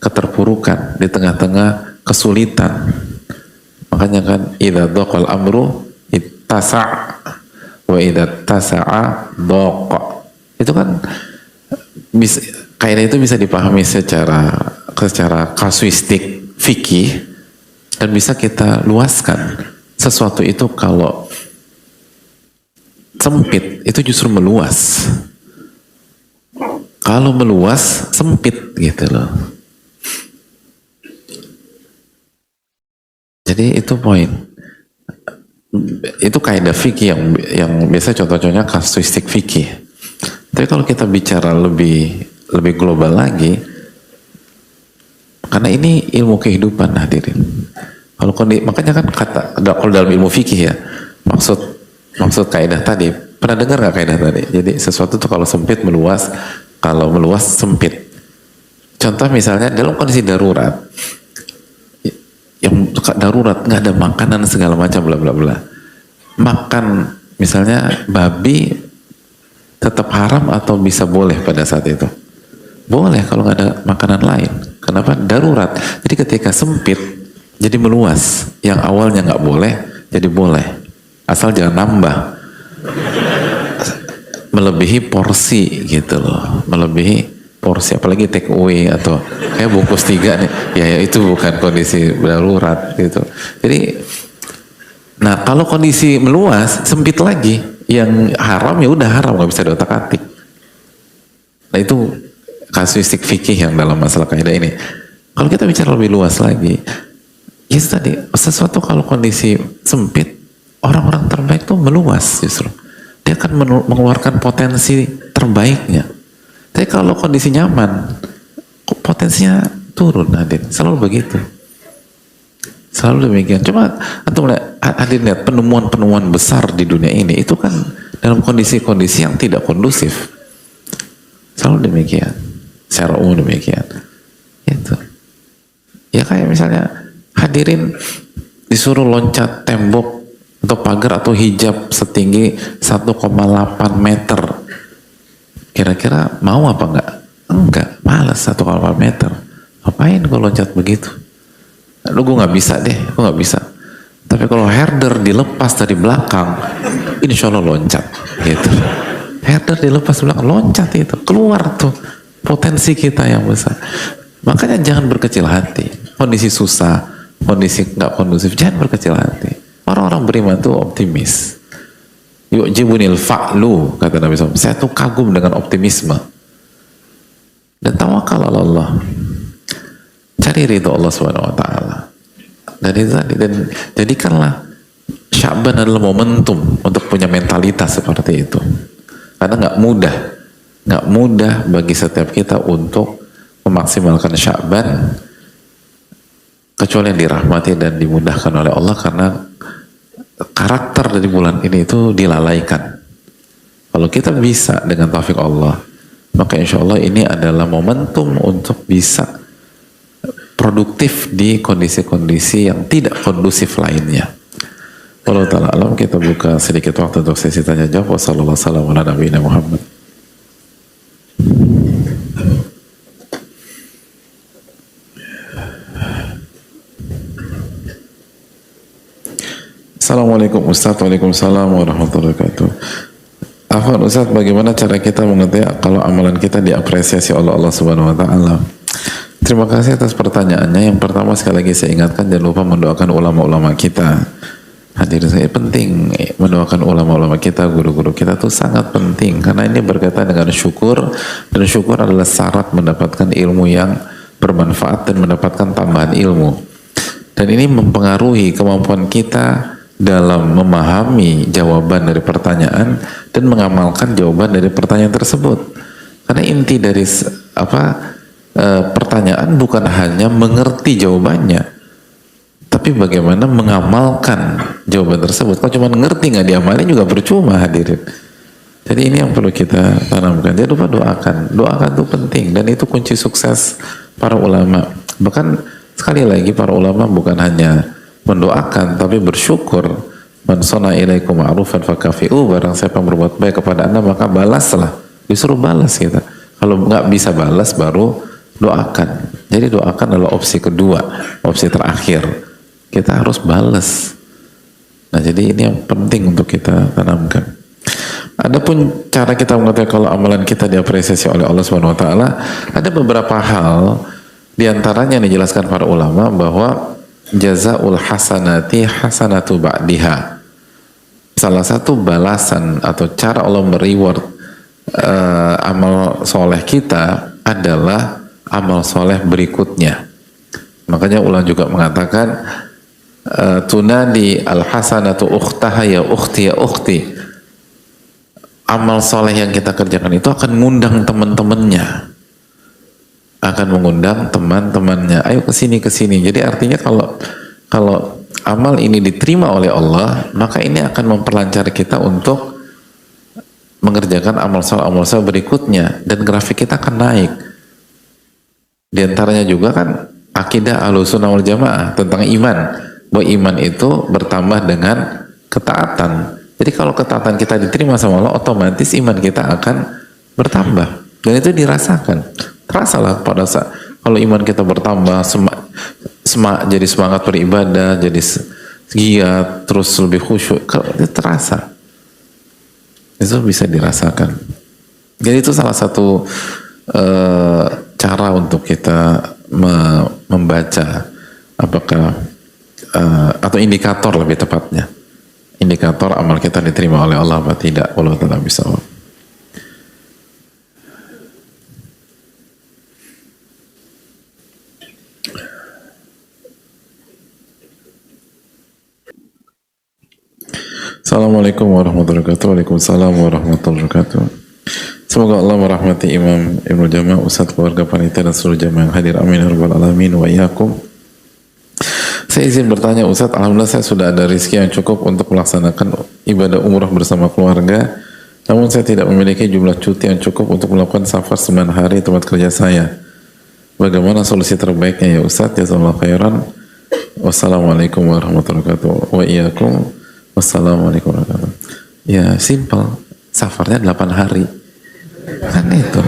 keterpurukan, di tengah-tengah kesulitan. Makanya kan idza dhaqal amru ittasa' wa idza tasa'a dhaqa. Itu kan bisa, kaidah itu bisa dipahami secara kasuistik fikih dan bisa kita luaskan. Sesuatu itu kalau sempit itu justru meluas. Kalau meluas sempit gitu loh. Jadi itu poin. Itu kaidah fikih yang biasa contoh-contohnya kasuistik fikih. Tapi kalau kita bicara lebih global lagi, karena ini ilmu kehidupan hadirin. Makanya kan kalau dalam ilmu fikih ya, maksud kaidah tadi, pernah dengar nggak kaidah tadi? Jadi sesuatu itu kalau sempit meluas, kalau meluas sempit. Contoh misalnya dalam kondisi darurat, yang darurat nggak ada makanan segala macam bla bla bla. Makan misalnya babi tetap haram atau bisa boleh pada saat itu? Boleh kalau nggak ada makanan lain. Kenapa? Darurat. Jadi ketika sempit jadi meluas, yang awalnya nggak boleh jadi boleh, asal jangan nambah melebihi porsi gitu loh, melebihi porsi, apalagi take away atau kayak bungkus 3 nih, ya itu bukan kondisi darurat gitu. Jadi nah kalau kondisi meluas sempit lagi, yang haram ya udah haram, nggak bisa diotak-atik. Nah itu kasuistik fikih yang dalam masalah kaidah ini. Kalau kita bicara lebih luas lagi, ya tadi sesuatu kalau kondisi sempit, orang-orang terbaik tuh meluas justru. Dia akan mengeluarkan potensi terbaiknya. Tapi kalau kondisi nyaman, potensinya turun, hadir. Selalu begitu. Selalu demikian. Cuma antum hadir lihat penemuan-penemuan besar di dunia ini itu kan dalam kondisi-kondisi yang tidak kondusif. Selalu demikian. Secara umum demikian. Itu. Ya kayak misalnya hadirin disuruh loncat tembok atau pagar atau hijab setinggi 1,8 meter. Kira-kira mau apa enggak? Enggak, malas 1,8 meter. Ngapain gue loncat begitu? Lu gue nggak bisa deh, gue nggak bisa. Tapi kalau herder dilepas dari belakang, insya Allah loncat gitu. Herder dilepas dari belakang, loncat itu, keluar tuh potensi kita yang besar. Makanya jangan berkecil hati. Kondisi susah, kondisi nggak kondusif, jangan berkecil hati. Orang-orang beriman tuh optimis. Yu'jibunil fa'lu, kata Nabi SAW. Saya tuh kagum dengan optimisme. Dan tawakal ala Allah. Cari ridho Allah SWT. Dan jadikanlah Sya'ban adalah momentum untuk punya mentalitas seperti itu. Karena nggak mudah bagi setiap kita untuk memaksimalkan Sya'ban kecuali yang dirahmati dan dimudahkan oleh Allah, karena karakter dari bulan ini itu dilalaikan. Kalau kita bisa dengan taufik Allah, maka insya Allah ini adalah momentum untuk bisa produktif di kondisi-kondisi yang tidak kondusif lainnya. Wallahu ta'ala alam. Kita buka sedikit waktu untuk sesi tanya jawab. Wassalamualaikum warahmatullahi wabarakatuh. Assalamualaikum Ustaz. Waalaikumsalam warahmatullahi wabarakatuh. Afwan Ustaz, bagaimana cara kita mengetahui kalau amalan kita diapresiasi oleh Allah Subhanahu wa taala? Terima kasih atas pertanyaannya. Yang pertama, sekali lagi saya ingatkan, jangan lupa mendoakan ulama-ulama kita. Hadirin saya, penting mendoakan ulama-ulama kita, guru-guru kita itu sangat penting, karena ini berkaitan dengan syukur, dan syukur adalah syarat mendapatkan ilmu yang bermanfaat dan mendapatkan tambahan ilmu. Dan ini mempengaruhi kemampuan kita dalam memahami jawaban dari pertanyaan dan mengamalkan jawaban dari pertanyaan tersebut. Karena inti dari pertanyaan bukan hanya mengerti jawabannya, tapi bagaimana mengamalkan jawaban tersebut. Kalau cuma ngerti nggak diamalin juga percuma, hadirin. Jadi ini yang perlu kita tanamkan. Jangan lupa doakan itu penting, dan itu kunci sukses para ulama. Bahkan sekali lagi, para ulama bukan hanya mendoakan tapi bersyukur Man sona ilaikum ma'rufan fakafi'u, barang siapa yang berbuat baik kepada anda maka balaslah. Disuruh balas kita. Kalau nggak bisa balas baru doakan. Jadi doakan adalah opsi kedua, opsi terakhir. Kita harus balas. Nah jadi ini yang penting untuk kita tanamkan. Adapun cara kita mengetahui kalau amalan kita diapresiasi oleh Allah Subhanahu Wa Taala, ada beberapa hal diantaranya yang dijelaskan para ulama bahwa jazaul hasanati hasanatu ba'diha. Salah satu balasan atau cara Allah mereward amal soleh kita adalah amal soleh berikutnya. Makanya ulama juga mengatakan tunadi al hasanatu ukhtaha ya ukhti ya ukhti. Amal soleh yang kita kerjakan itu akan mengundang teman-temannya, akan mengundang teman-temannya, ayo kesini kesini. Jadi artinya kalau amal ini diterima oleh Allah, maka ini akan memperlancar kita untuk mengerjakan amal soleh berikutnya, dan grafik kita akan naik. Di antaranya juga kan akidah Ahlussunnah wal Jamaah tentang iman, bahwa iman itu bertambah dengan ketaatan. Jadi kalau ketaatan kita diterima sama Allah, otomatis iman kita akan bertambah, dan itu dirasakan. Terasalah pada saat kalau iman kita bertambah, jadi semangat beribadah, jadi giat, terus lebih khusyuk, itu terasa. Itu bisa dirasakan. Jadi itu salah satu cara untuk kita membaca apakah atau indikator lebih tepatnya, indikator amal kita diterima oleh Allah atau tidak. Allah Ta'ala bisa. Assalamualaikum warahmatullahi wabarakatuh. Waalaikumsalam warahmatullahi wabarakatuh. Semoga Allah merahmati Imam Ibnu Jamaah, Ustadz, keluarga panitia dan seluruh jamaah yang hadir. Amin ya rabbal alamin wa iyyakum. Saya izin bertanya Ustadz, alhamdulillah saya sudah ada rezeki yang cukup untuk melaksanakan ibadah umrah bersama keluarga. Namun saya tidak memiliki jumlah cuti yang cukup untuk melakukan safar 9 hari tempat kerja saya. Bagaimana solusi terbaiknya ya Ustadz? Jazakallahu khairan. Wassalamualaikum warahmatullahi wabarakatuh. Wa iyyakum. Wassalamualaikum warahmatullahi wabarakatuh. Ya simple, safarnya 8 hari. Kan itu.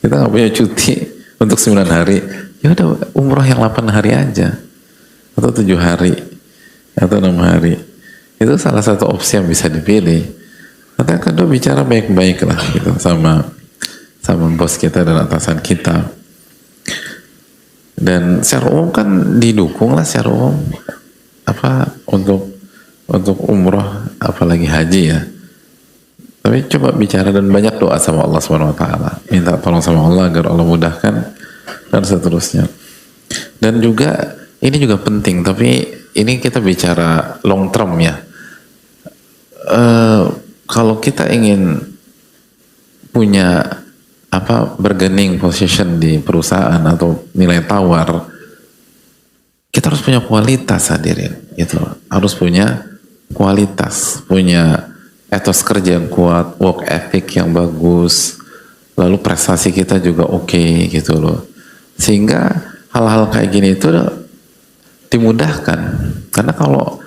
Kita nggak punya cuti untuk 9 hari. Ya udah umrah yang 8 hari aja. Atau 7 hari. Atau 6 hari. Itu salah satu opsi yang bisa dipilih. Kata kedua bicara baik-baik lah gitu sama bos kita dan atasan kita. Dan secara umum kan didukung lah secara umum untuk umroh, apalagi haji ya. Tapi coba bicara dan banyak doa sama Allah Subhanahu Wa Taala, minta tolong sama Allah agar Allah mudahkan dan seterusnya. Dan juga ini juga penting, tapi ini kita bicara long term ya. Kalau kita ingin punya bargaining position di perusahaan atau nilai tawar, kita harus punya kualitas, hadirin, gitu. Harus punya kualitas, punya etos kerja yang kuat, work ethic yang bagus, lalu prestasi kita juga oke, gitu loh. Sehingga hal-hal kayak gini itu dimudahkan. Karena kalau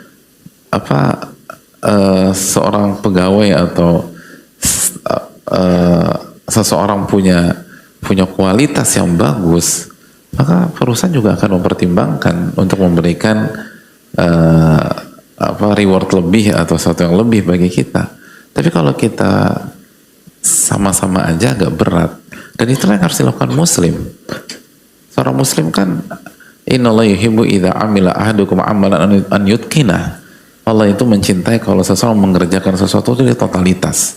seorang pegawai atau seseorang punya kualitas yang bagus, maka perusahaan juga akan mempertimbangkan untuk memberikan reward lebih atau sesuatu yang lebih bagi kita. Tapi kalau kita sama-sama aja agak berat, dan itulah yang harus dilakukan muslim. Seorang muslim kan innallaha yuhibbu idza amila ahadukum amalan an yutqina. Allah itu mencintai kalau seseorang mengerjakan sesuatu itu dia totalitas.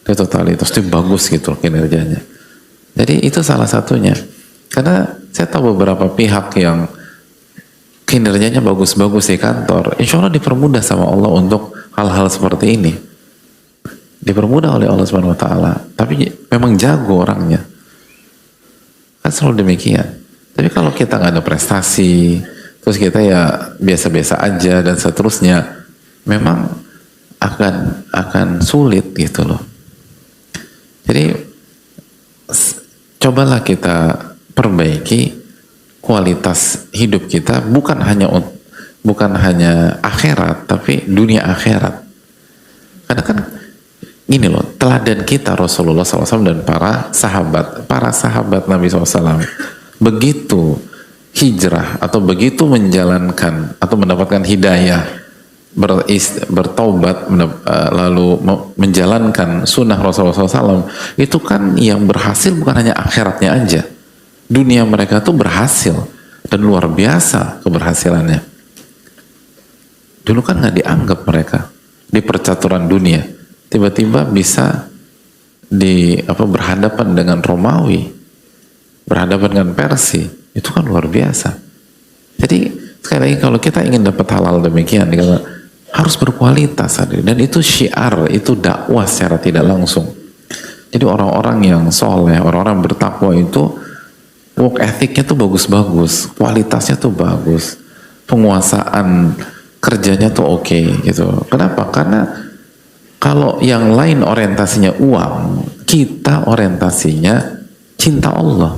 Itu bagus gitu kinerjanya. Jadi itu salah satunya. Karena saya tahu beberapa pihak yang kinerjanya bagus-bagus di kantor, insya Allah dipermudah sama Allah untuk hal-hal seperti ini. Dipermudah oleh Allah Subhanahu Wa Taala. Tapi memang jago orangnya. Kan selalu demikian. Tapi kalau kita nggak ada prestasi, terus kita ya biasa-biasa aja dan seterusnya, memang akan sulit gitu loh. Jadi cobalah kita perbaiki kualitas hidup kita, bukan hanya bukan hanya akhirat, tapi dunia akhirat. Karena kan ini loh, teladan kita Rasulullah SAW dan para sahabat Nabi SAW. Begitu hijrah atau begitu menjalankan atau mendapatkan hidayah, bertaubat, lalu menjalankan sunnah Rasulullah SAW, itu kan yang berhasil bukan hanya akhiratnya aja. Dunia mereka tuh berhasil dan luar biasa keberhasilannya. Dulu kan nggak dianggap mereka di percaturan dunia, tiba-tiba bisa berhadapan dengan Romawi, berhadapan dengan Persia, itu kan luar biasa. Jadi sekali lagi kalau kita ingin dapat halal demikian, harus berkualitas, dan itu syiar, itu dakwah secara tidak langsung. Jadi orang-orang yang soleh, orang-orang bertakwa itu work ethicnya tuh bagus-bagus, kualitasnya tuh bagus, penguasaan kerjanya tuh oke, gitu. Kenapa? Karena kalau yang lain orientasinya uang, kita orientasinya cinta Allah.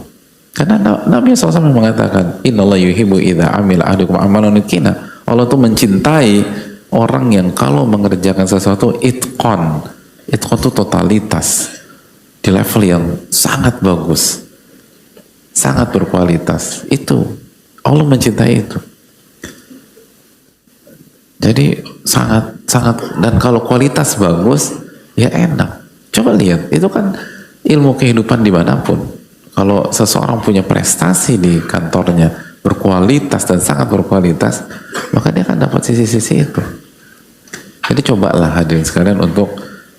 Karena Nabi SAW mengatakan, Innallaha yuhibbu idza amila ahadukum amalan yutqina. Allah tuh mencintai orang yang kalau mengerjakan sesuatu itqan. Itqan itu totalitas di level yang sangat bagus, sangat berkualitas. Itu Allah mencintai itu. Jadi sangat dan kalau kualitas bagus ya enak. Coba lihat, itu kan ilmu kehidupan dimanapun. Kalau seseorang punya prestasi di kantornya berkualitas dan sangat berkualitas, maka dia akan dapat sisi-sisi itu. Jadi cobalah hadirin sekalian untuk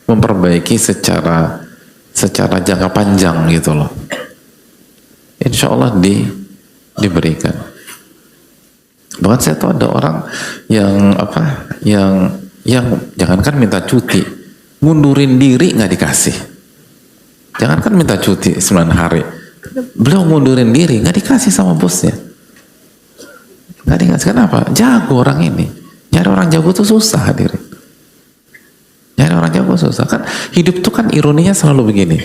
memperbaiki secara jangka panjang gitu loh. Insya Allah diberikan. Bahkan saya tahu ada orang yang jangankan minta cuti, mundurin diri nggak dikasih. Jangankan minta cuti 9 hari, beliau mundurin diri nggak dikasih sama bosnya. Nggak dikasih. Kenapa? Jago orang ini. Nyari orang jago tuh susah, hadirin. Nyari orang jago susah. Kan hidup tuh kan ironinya selalu begini.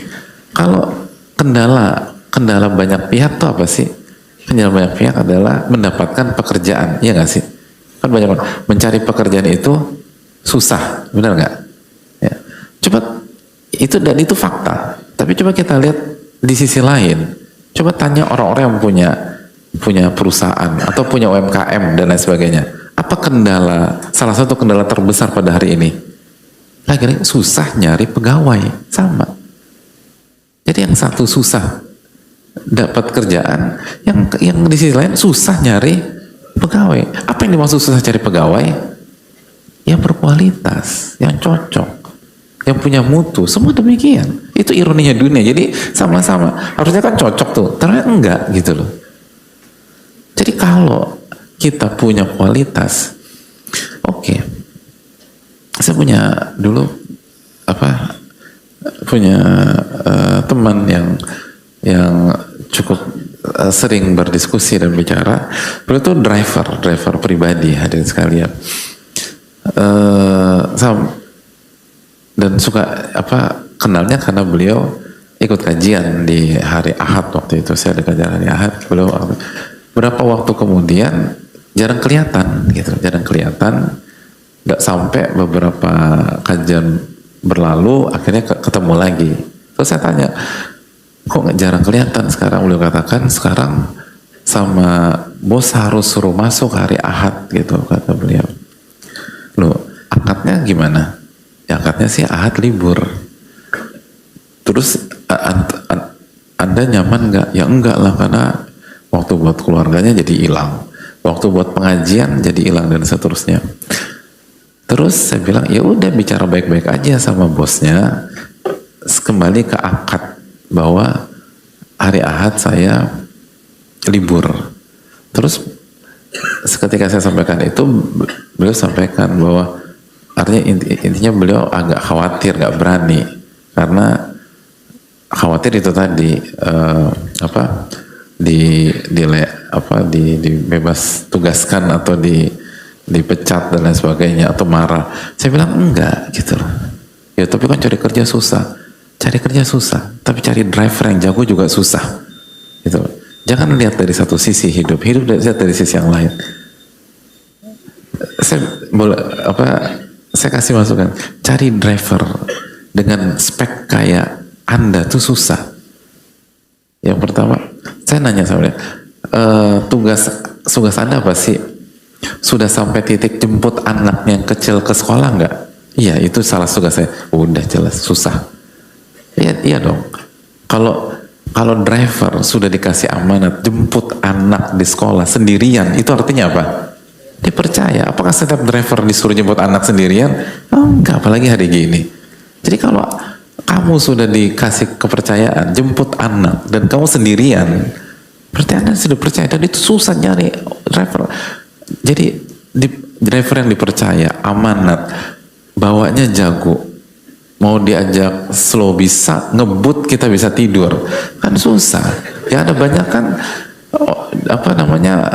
Kalau kendala banyak pihak tuh apa sih? Kendala banyak pihak adalah mendapatkan pekerjaan, ya nggak sih? Kan banyak orang mencari pekerjaan itu susah, benar nggak? Ya. Coba itu, dan itu fakta. Tapi coba kita lihat di sisi lain. Coba tanya orang-orang yang punya perusahaan atau punya UMKM dan lain sebagainya. Apa salah satu kendala terbesar pada hari ini? Lagi susah nyari pegawai, sama. Jadi yang satu susah dapat kerjaan, yang di sisi lain susah nyari pegawai. Apa yang dimaksud susah cari pegawai? Yang berkualitas, yang cocok, yang punya mutu, semua demikian. Itu ironinya dunia. Jadi sama-sama harusnya kan cocok tuh, ternyata enggak gitu loh. Jadi kalau kita punya kualitas, oke. Saya punya teman yang cukup sering berdiskusi dan bicara. Beliau itu driver pribadi, hadirin sekalian. Dan suka kenalnya karena beliau ikut kajian di hari Ahad waktu itu. Saya ada kajian hari Ahad. Beliau berapa waktu kemudian jarang kelihatan. Nggak sampai beberapa kajian berlalu, akhirnya ketemu lagi. Terus saya tanya, kok nggak jarang kelihatan sekarang? Beliau katakan sekarang sama bos harus suruh masuk hari Ahad gitu, kata beliau. Loh, akadnya gimana? Ya akadnya sih Ahad libur. Terus Anda nyaman nggak? Ya enggak lah, karena waktu buat keluarganya jadi hilang, waktu buat pengajian jadi hilang, dan seterusnya. Terus saya bilang, ya udah bicara baik-baik aja sama bosnya, kembali ke akad bahwa hari Ahad saya libur. Terus ketika saya sampaikan itu, beliau sampaikan bahwa artinya intinya beliau agak khawatir, nggak berani, karena khawatir itu tadi dibebas tugaskan atau dipecat dan lain sebagainya, atau marah. Saya bilang enggak gitu loh. Ya tapi kan cari kerja susah, tapi cari driver yang jago juga susah gitu. Jangan lihat dari satu sisi hidup lihat dari sisi yang lain. Saya boleh apa? Saya kasih masukan. Cari driver dengan spek kayak Anda tuh susah. Yang pertama, saya nanya sama dia, tugas tugas Anda apa sih? Sudah sampai titik jemput anak yang kecil ke sekolah nggak? Iya, itu salah tugas saya. Udah jelas susah. Iya, iya dong. Kalau kalau driver sudah dikasih amanat jemput anak di sekolah sendirian, itu artinya apa? Dipercaya. Apakah setiap driver disuruh jemput anak sendirian? Oh, enggak, apalagi hari gini. Jadi kalau kamu sudah dikasih kepercayaan jemput anak dan kamu sendirian, berarti Anda sudah percaya, dan itu susah nyari driver. Jadi driver yang dipercaya, amanat, bawanya jago, mau diajak slow bisa, ngebut kita bisa tidur, kan susah. Ya ada banyak kan, apa namanya,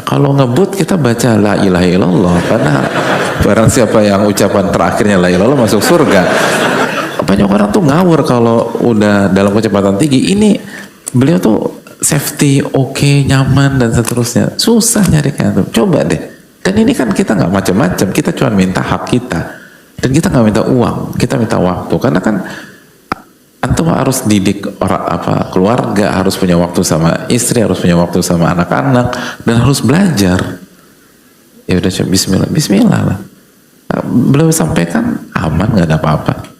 kalau ngebut kita baca la ilaha illallah, karena barang siapa yang ucapan terakhirnya la ilaha illallah masuk surga. Banyak orang tuh ngawur kalau udah dalam kecepatan tinggi. Ini beliau tuh safety oke, nyaman dan seterusnya. Susah nyari kayak itu. Coba deh. Dan ini kan kita nggak macam-macam, kita cuma minta hak kita. Dan kita nggak minta uang, kita minta waktu. Karena kan antum harus didik orang apa, keluarga, harus punya waktu sama istri, harus punya waktu sama anak-anak, dan harus belajar. Ya udah, bismillah, bismillah lah. Beliau sampaikan aman, nggak ada apa-apa.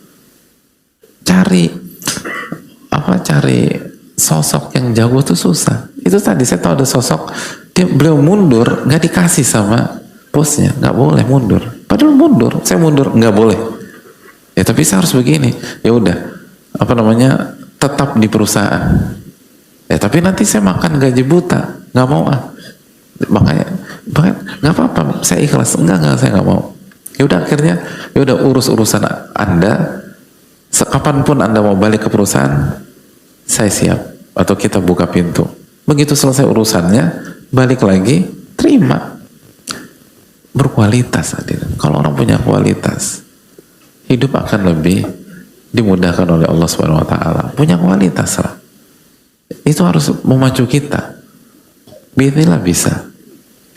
Cari sosok yang jago tuh susah. Itu tadi saya tahu ada sosok, beliau mundur, nggak dikasih sama bosnya, nggak boleh mundur. Padahal mundur, saya mundur, nggak boleh. Ya tapi saya harus begini. Ya udah, apa namanya, tetap di perusahaan. Ya tapi nanti saya makan gaji buta, nggak mau ah. Makanya nggak apa-apa, saya ikhlas. Enggak, saya nggak mau. Ya udah, akhirnya ya udah, urusan Anda. Kapanpun Anda mau balik ke perusahaan, saya siap, atau kita buka pintu. Begitu selesai urusannya, balik lagi, terima. Berkualitas, hadirin. Kalau orang punya kualitas, hidup akan lebih dimudahkan oleh Allah Subhanahu Wa Taala. Punya kualitas lah. Itu harus memacu kita. Bismillah bisa,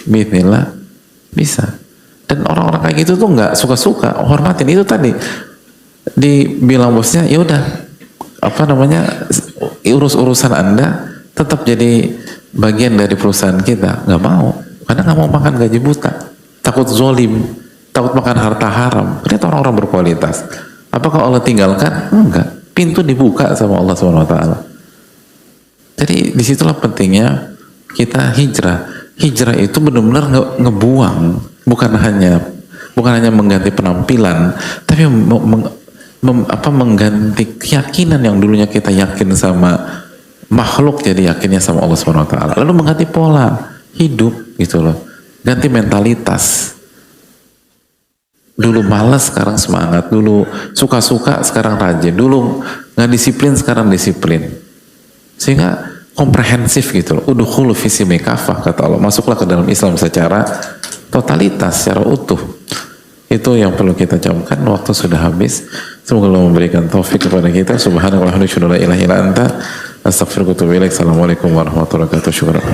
bismillah bisa. Dan orang-orang kayak gitu tuh nggak suka-suka, hormatin. Itu tadi dibilang bosnya, ya udah, apa namanya, urusan Anda tetap jadi bagian dari perusahaan kita. Nggak mau, karena nggak mau makan gaji buta, takut zolim, takut makan harta haram. Ternyata orang-orang berkualitas. Apakah Allah tinggalkan? Enggak, pintu dibuka sama Allah SWT. Jadi disitulah pentingnya kita hijrah. Hijrah itu benar-benar ngebuang, bukan hanya mengganti penampilan, tapi mengganti keyakinan yang dulunya kita yakin sama makhluk, jadi yakinnya sama Allah Subhanahu Wa Taala. Lalu mengganti pola hidup gitu loh, ganti mentalitas. Dulu malas, sekarang semangat. Dulu suka-suka, sekarang rajin. Dulu nggak disiplin, sekarang disiplin. Sehingga komprehensif gitu loh. Udkhulu fi silmi kafah, kata Allah. Masuklah ke dalam Islam secara totalitas, secara utuh. Itu yang perlu kita camkan. Waktu sudah habis. Semoga Allah memberikan taufik kepada kita. Subhanallah wa bihamdihi, la ilaha illa anta, astaghfiruka wa atubu ilaik. Assalamualaikum warahmatullahi wabarakatuh. Syukran.